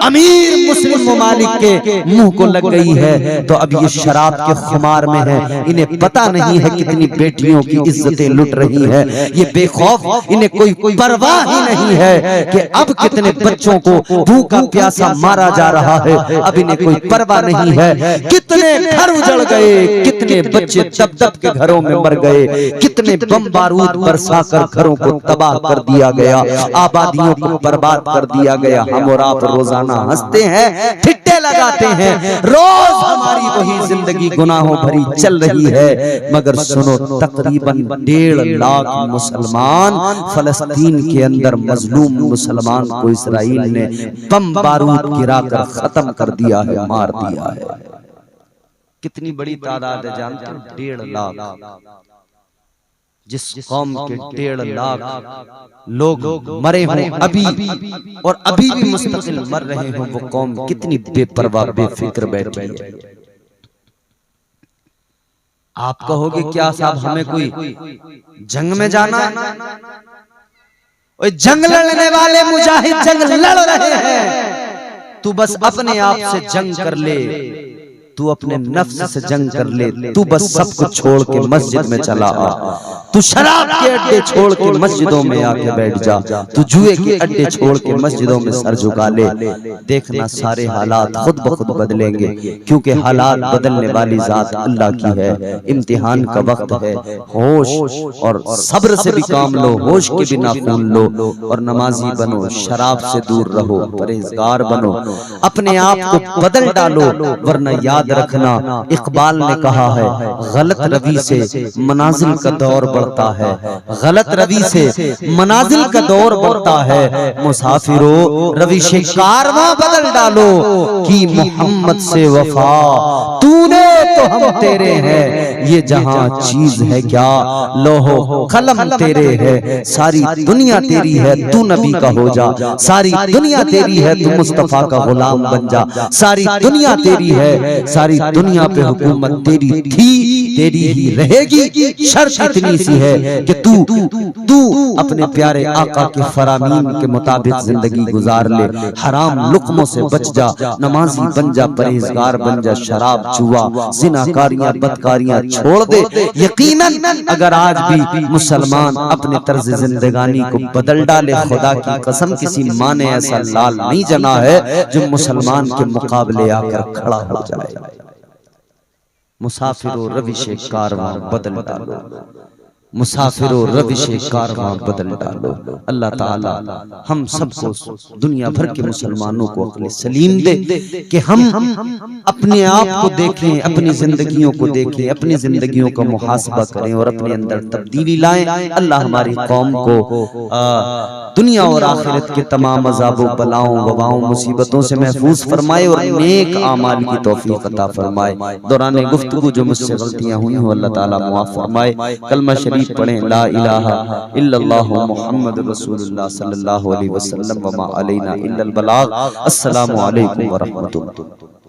अमीर मुस्लिम ममालिक के मुंह को लग गई है, तो अब ये शराब के खुमार में है। इन्हें पता नहीं है कितनी बेटियों की इज्जतें लुट रही है। ये बेखौफ, इन्हें कोई परवाह ही नहीं है कि अब कितने बच्चों को भूखा प्यासा मारा जा रहा है। अब इन्हें कोई परवाह नहीं है कितने घर उजड़ गए, कितने बच्चे दब दब के घरों में मर गए, कितने बम बारूद बरसाकर घरों को तबाह कर दिया गया, आबादियों को बर्बाद कर दिया गया। हम और आप रोजाना हंसते हैं, ठिट्टे लगाते हैं, रोज हमारी वही जिंदगी गुनाहों भरी चल रही है। मगर सुनो, तकरीबन 1.5 लाख मुसलमान फलस्तीन के अंदर मजलूम मुसलमान को इसराइल ने बम बारूद गिराकर खत्म कर दिया है, मार दिया है। कितनी बड़ी तादाद है जानते हो? 1.5 लाख। जिस कौम के 1.5 लाख लोग मरे हों अभी और अभी भी मुस्तकिल मर रहे हों, वो कौम कितनी बेपरवाह बेफिक्र बैठी है। आप कहोगे क्या साहब हमें कोई जंग में जाना है? जंग लड़ने वाले मुजाहिद जंग लड़ रहे हैं। तू बस अपने आप से जंग कर ले, तू अपने नफ्स से जंग कर ले, तू बस सब कुछ छोड़ के मस्जिद में चला आ। तू शराब के अड्डे छोड़ के मस्जिदों में आके बैठ जा, तू जुए के अड्डे छोड़ के मस्जिदों में सर झुका ले, देखना सारे हालात खुद ब खुद बदलेंगे, क्योंकि हालात बदलने वाली जात अल्लाह की है। इम्तिहान का वक्त है, होश और सब्र से भी काम लो, होश के बिना खून लो और नमाजी बनो, शराब से दूर रहो, परहेजगार बनो, अपने आप को बदल डालो, वरना याद रखना इकबाल ने कहा है गलत रवि से मनाजिल का दौर बढ़ता है, गलत रवि से मनाजिल का दौर बढ़ता है, मुसाफिरों रवि से कारवां बदल डालो कि मोहम्मद से वफा तूने तो हम तेरे हैं, ये जहां चीज है क्या लोहो कलम तेरे है, सारी दुनिया तेरी है तू नबी का हो जा, सारी दुनिया तेरी है तू मुस्तफा का गुलाम बन जा, सारी दुनिया तेरी है, सारी दुनिया पे हुकूमत तेरी थी तेरी ही रहेगी, शर्त इतनी सी है कि तू अपने प्यारे आका के फरामीन के मुताबिक जिंदगी गुजार ले, हराम लुक्मों से बच जा, नमाजी बन जा, परहेजगार बन जा, शराब जुआ जिनाकारियां बदकारियां छोड़ दे। यकीनन अगर आज भी मुसलमान अपने तर्ज जिंदगानी को बदल डाले, खुदा की कसम किसी माँ ने ऐसा लाल नहीं जना है जो मुसलमान के मुकाबले आकर खड़ा हो जाए। मुसाफिरों रविश कारवां बदल डालो, मुसाफिरों रविश कारवां बदल डालो। अल्लाह ताला हम सबको दुनिया भर के मुसलमानों को अक्ल सलीम दे कि हम अपने आप को देखें, अपनी जिंदगियों को देखें, अपनी जिंदगियों का मुहासबा करें और अपने अंदर तब्दीली लाएं। अल्लाह हमारी कौम को दुनिया और आखिरत के तमाम अज़ाबों बलाओं वबाओं मुसीबतों से महफूज फरमाए और नेक आमाल की तौफीक अता फरमाए। दौरान गुफ्तगू जो मुझसे गलतियां हुई हो अल्लाह ताला मुआफ फरमाए। कलमा शरीफ पढ़ें, ला इलाहा इल्लल्लाहु मुहम्मद रसूलुल्लाह सल्लल्लाहु अलैहि वसल्लम व मा अलैना इल्लल बलाग। अस्सलामु अलैकुम व रहमतुल्लाह।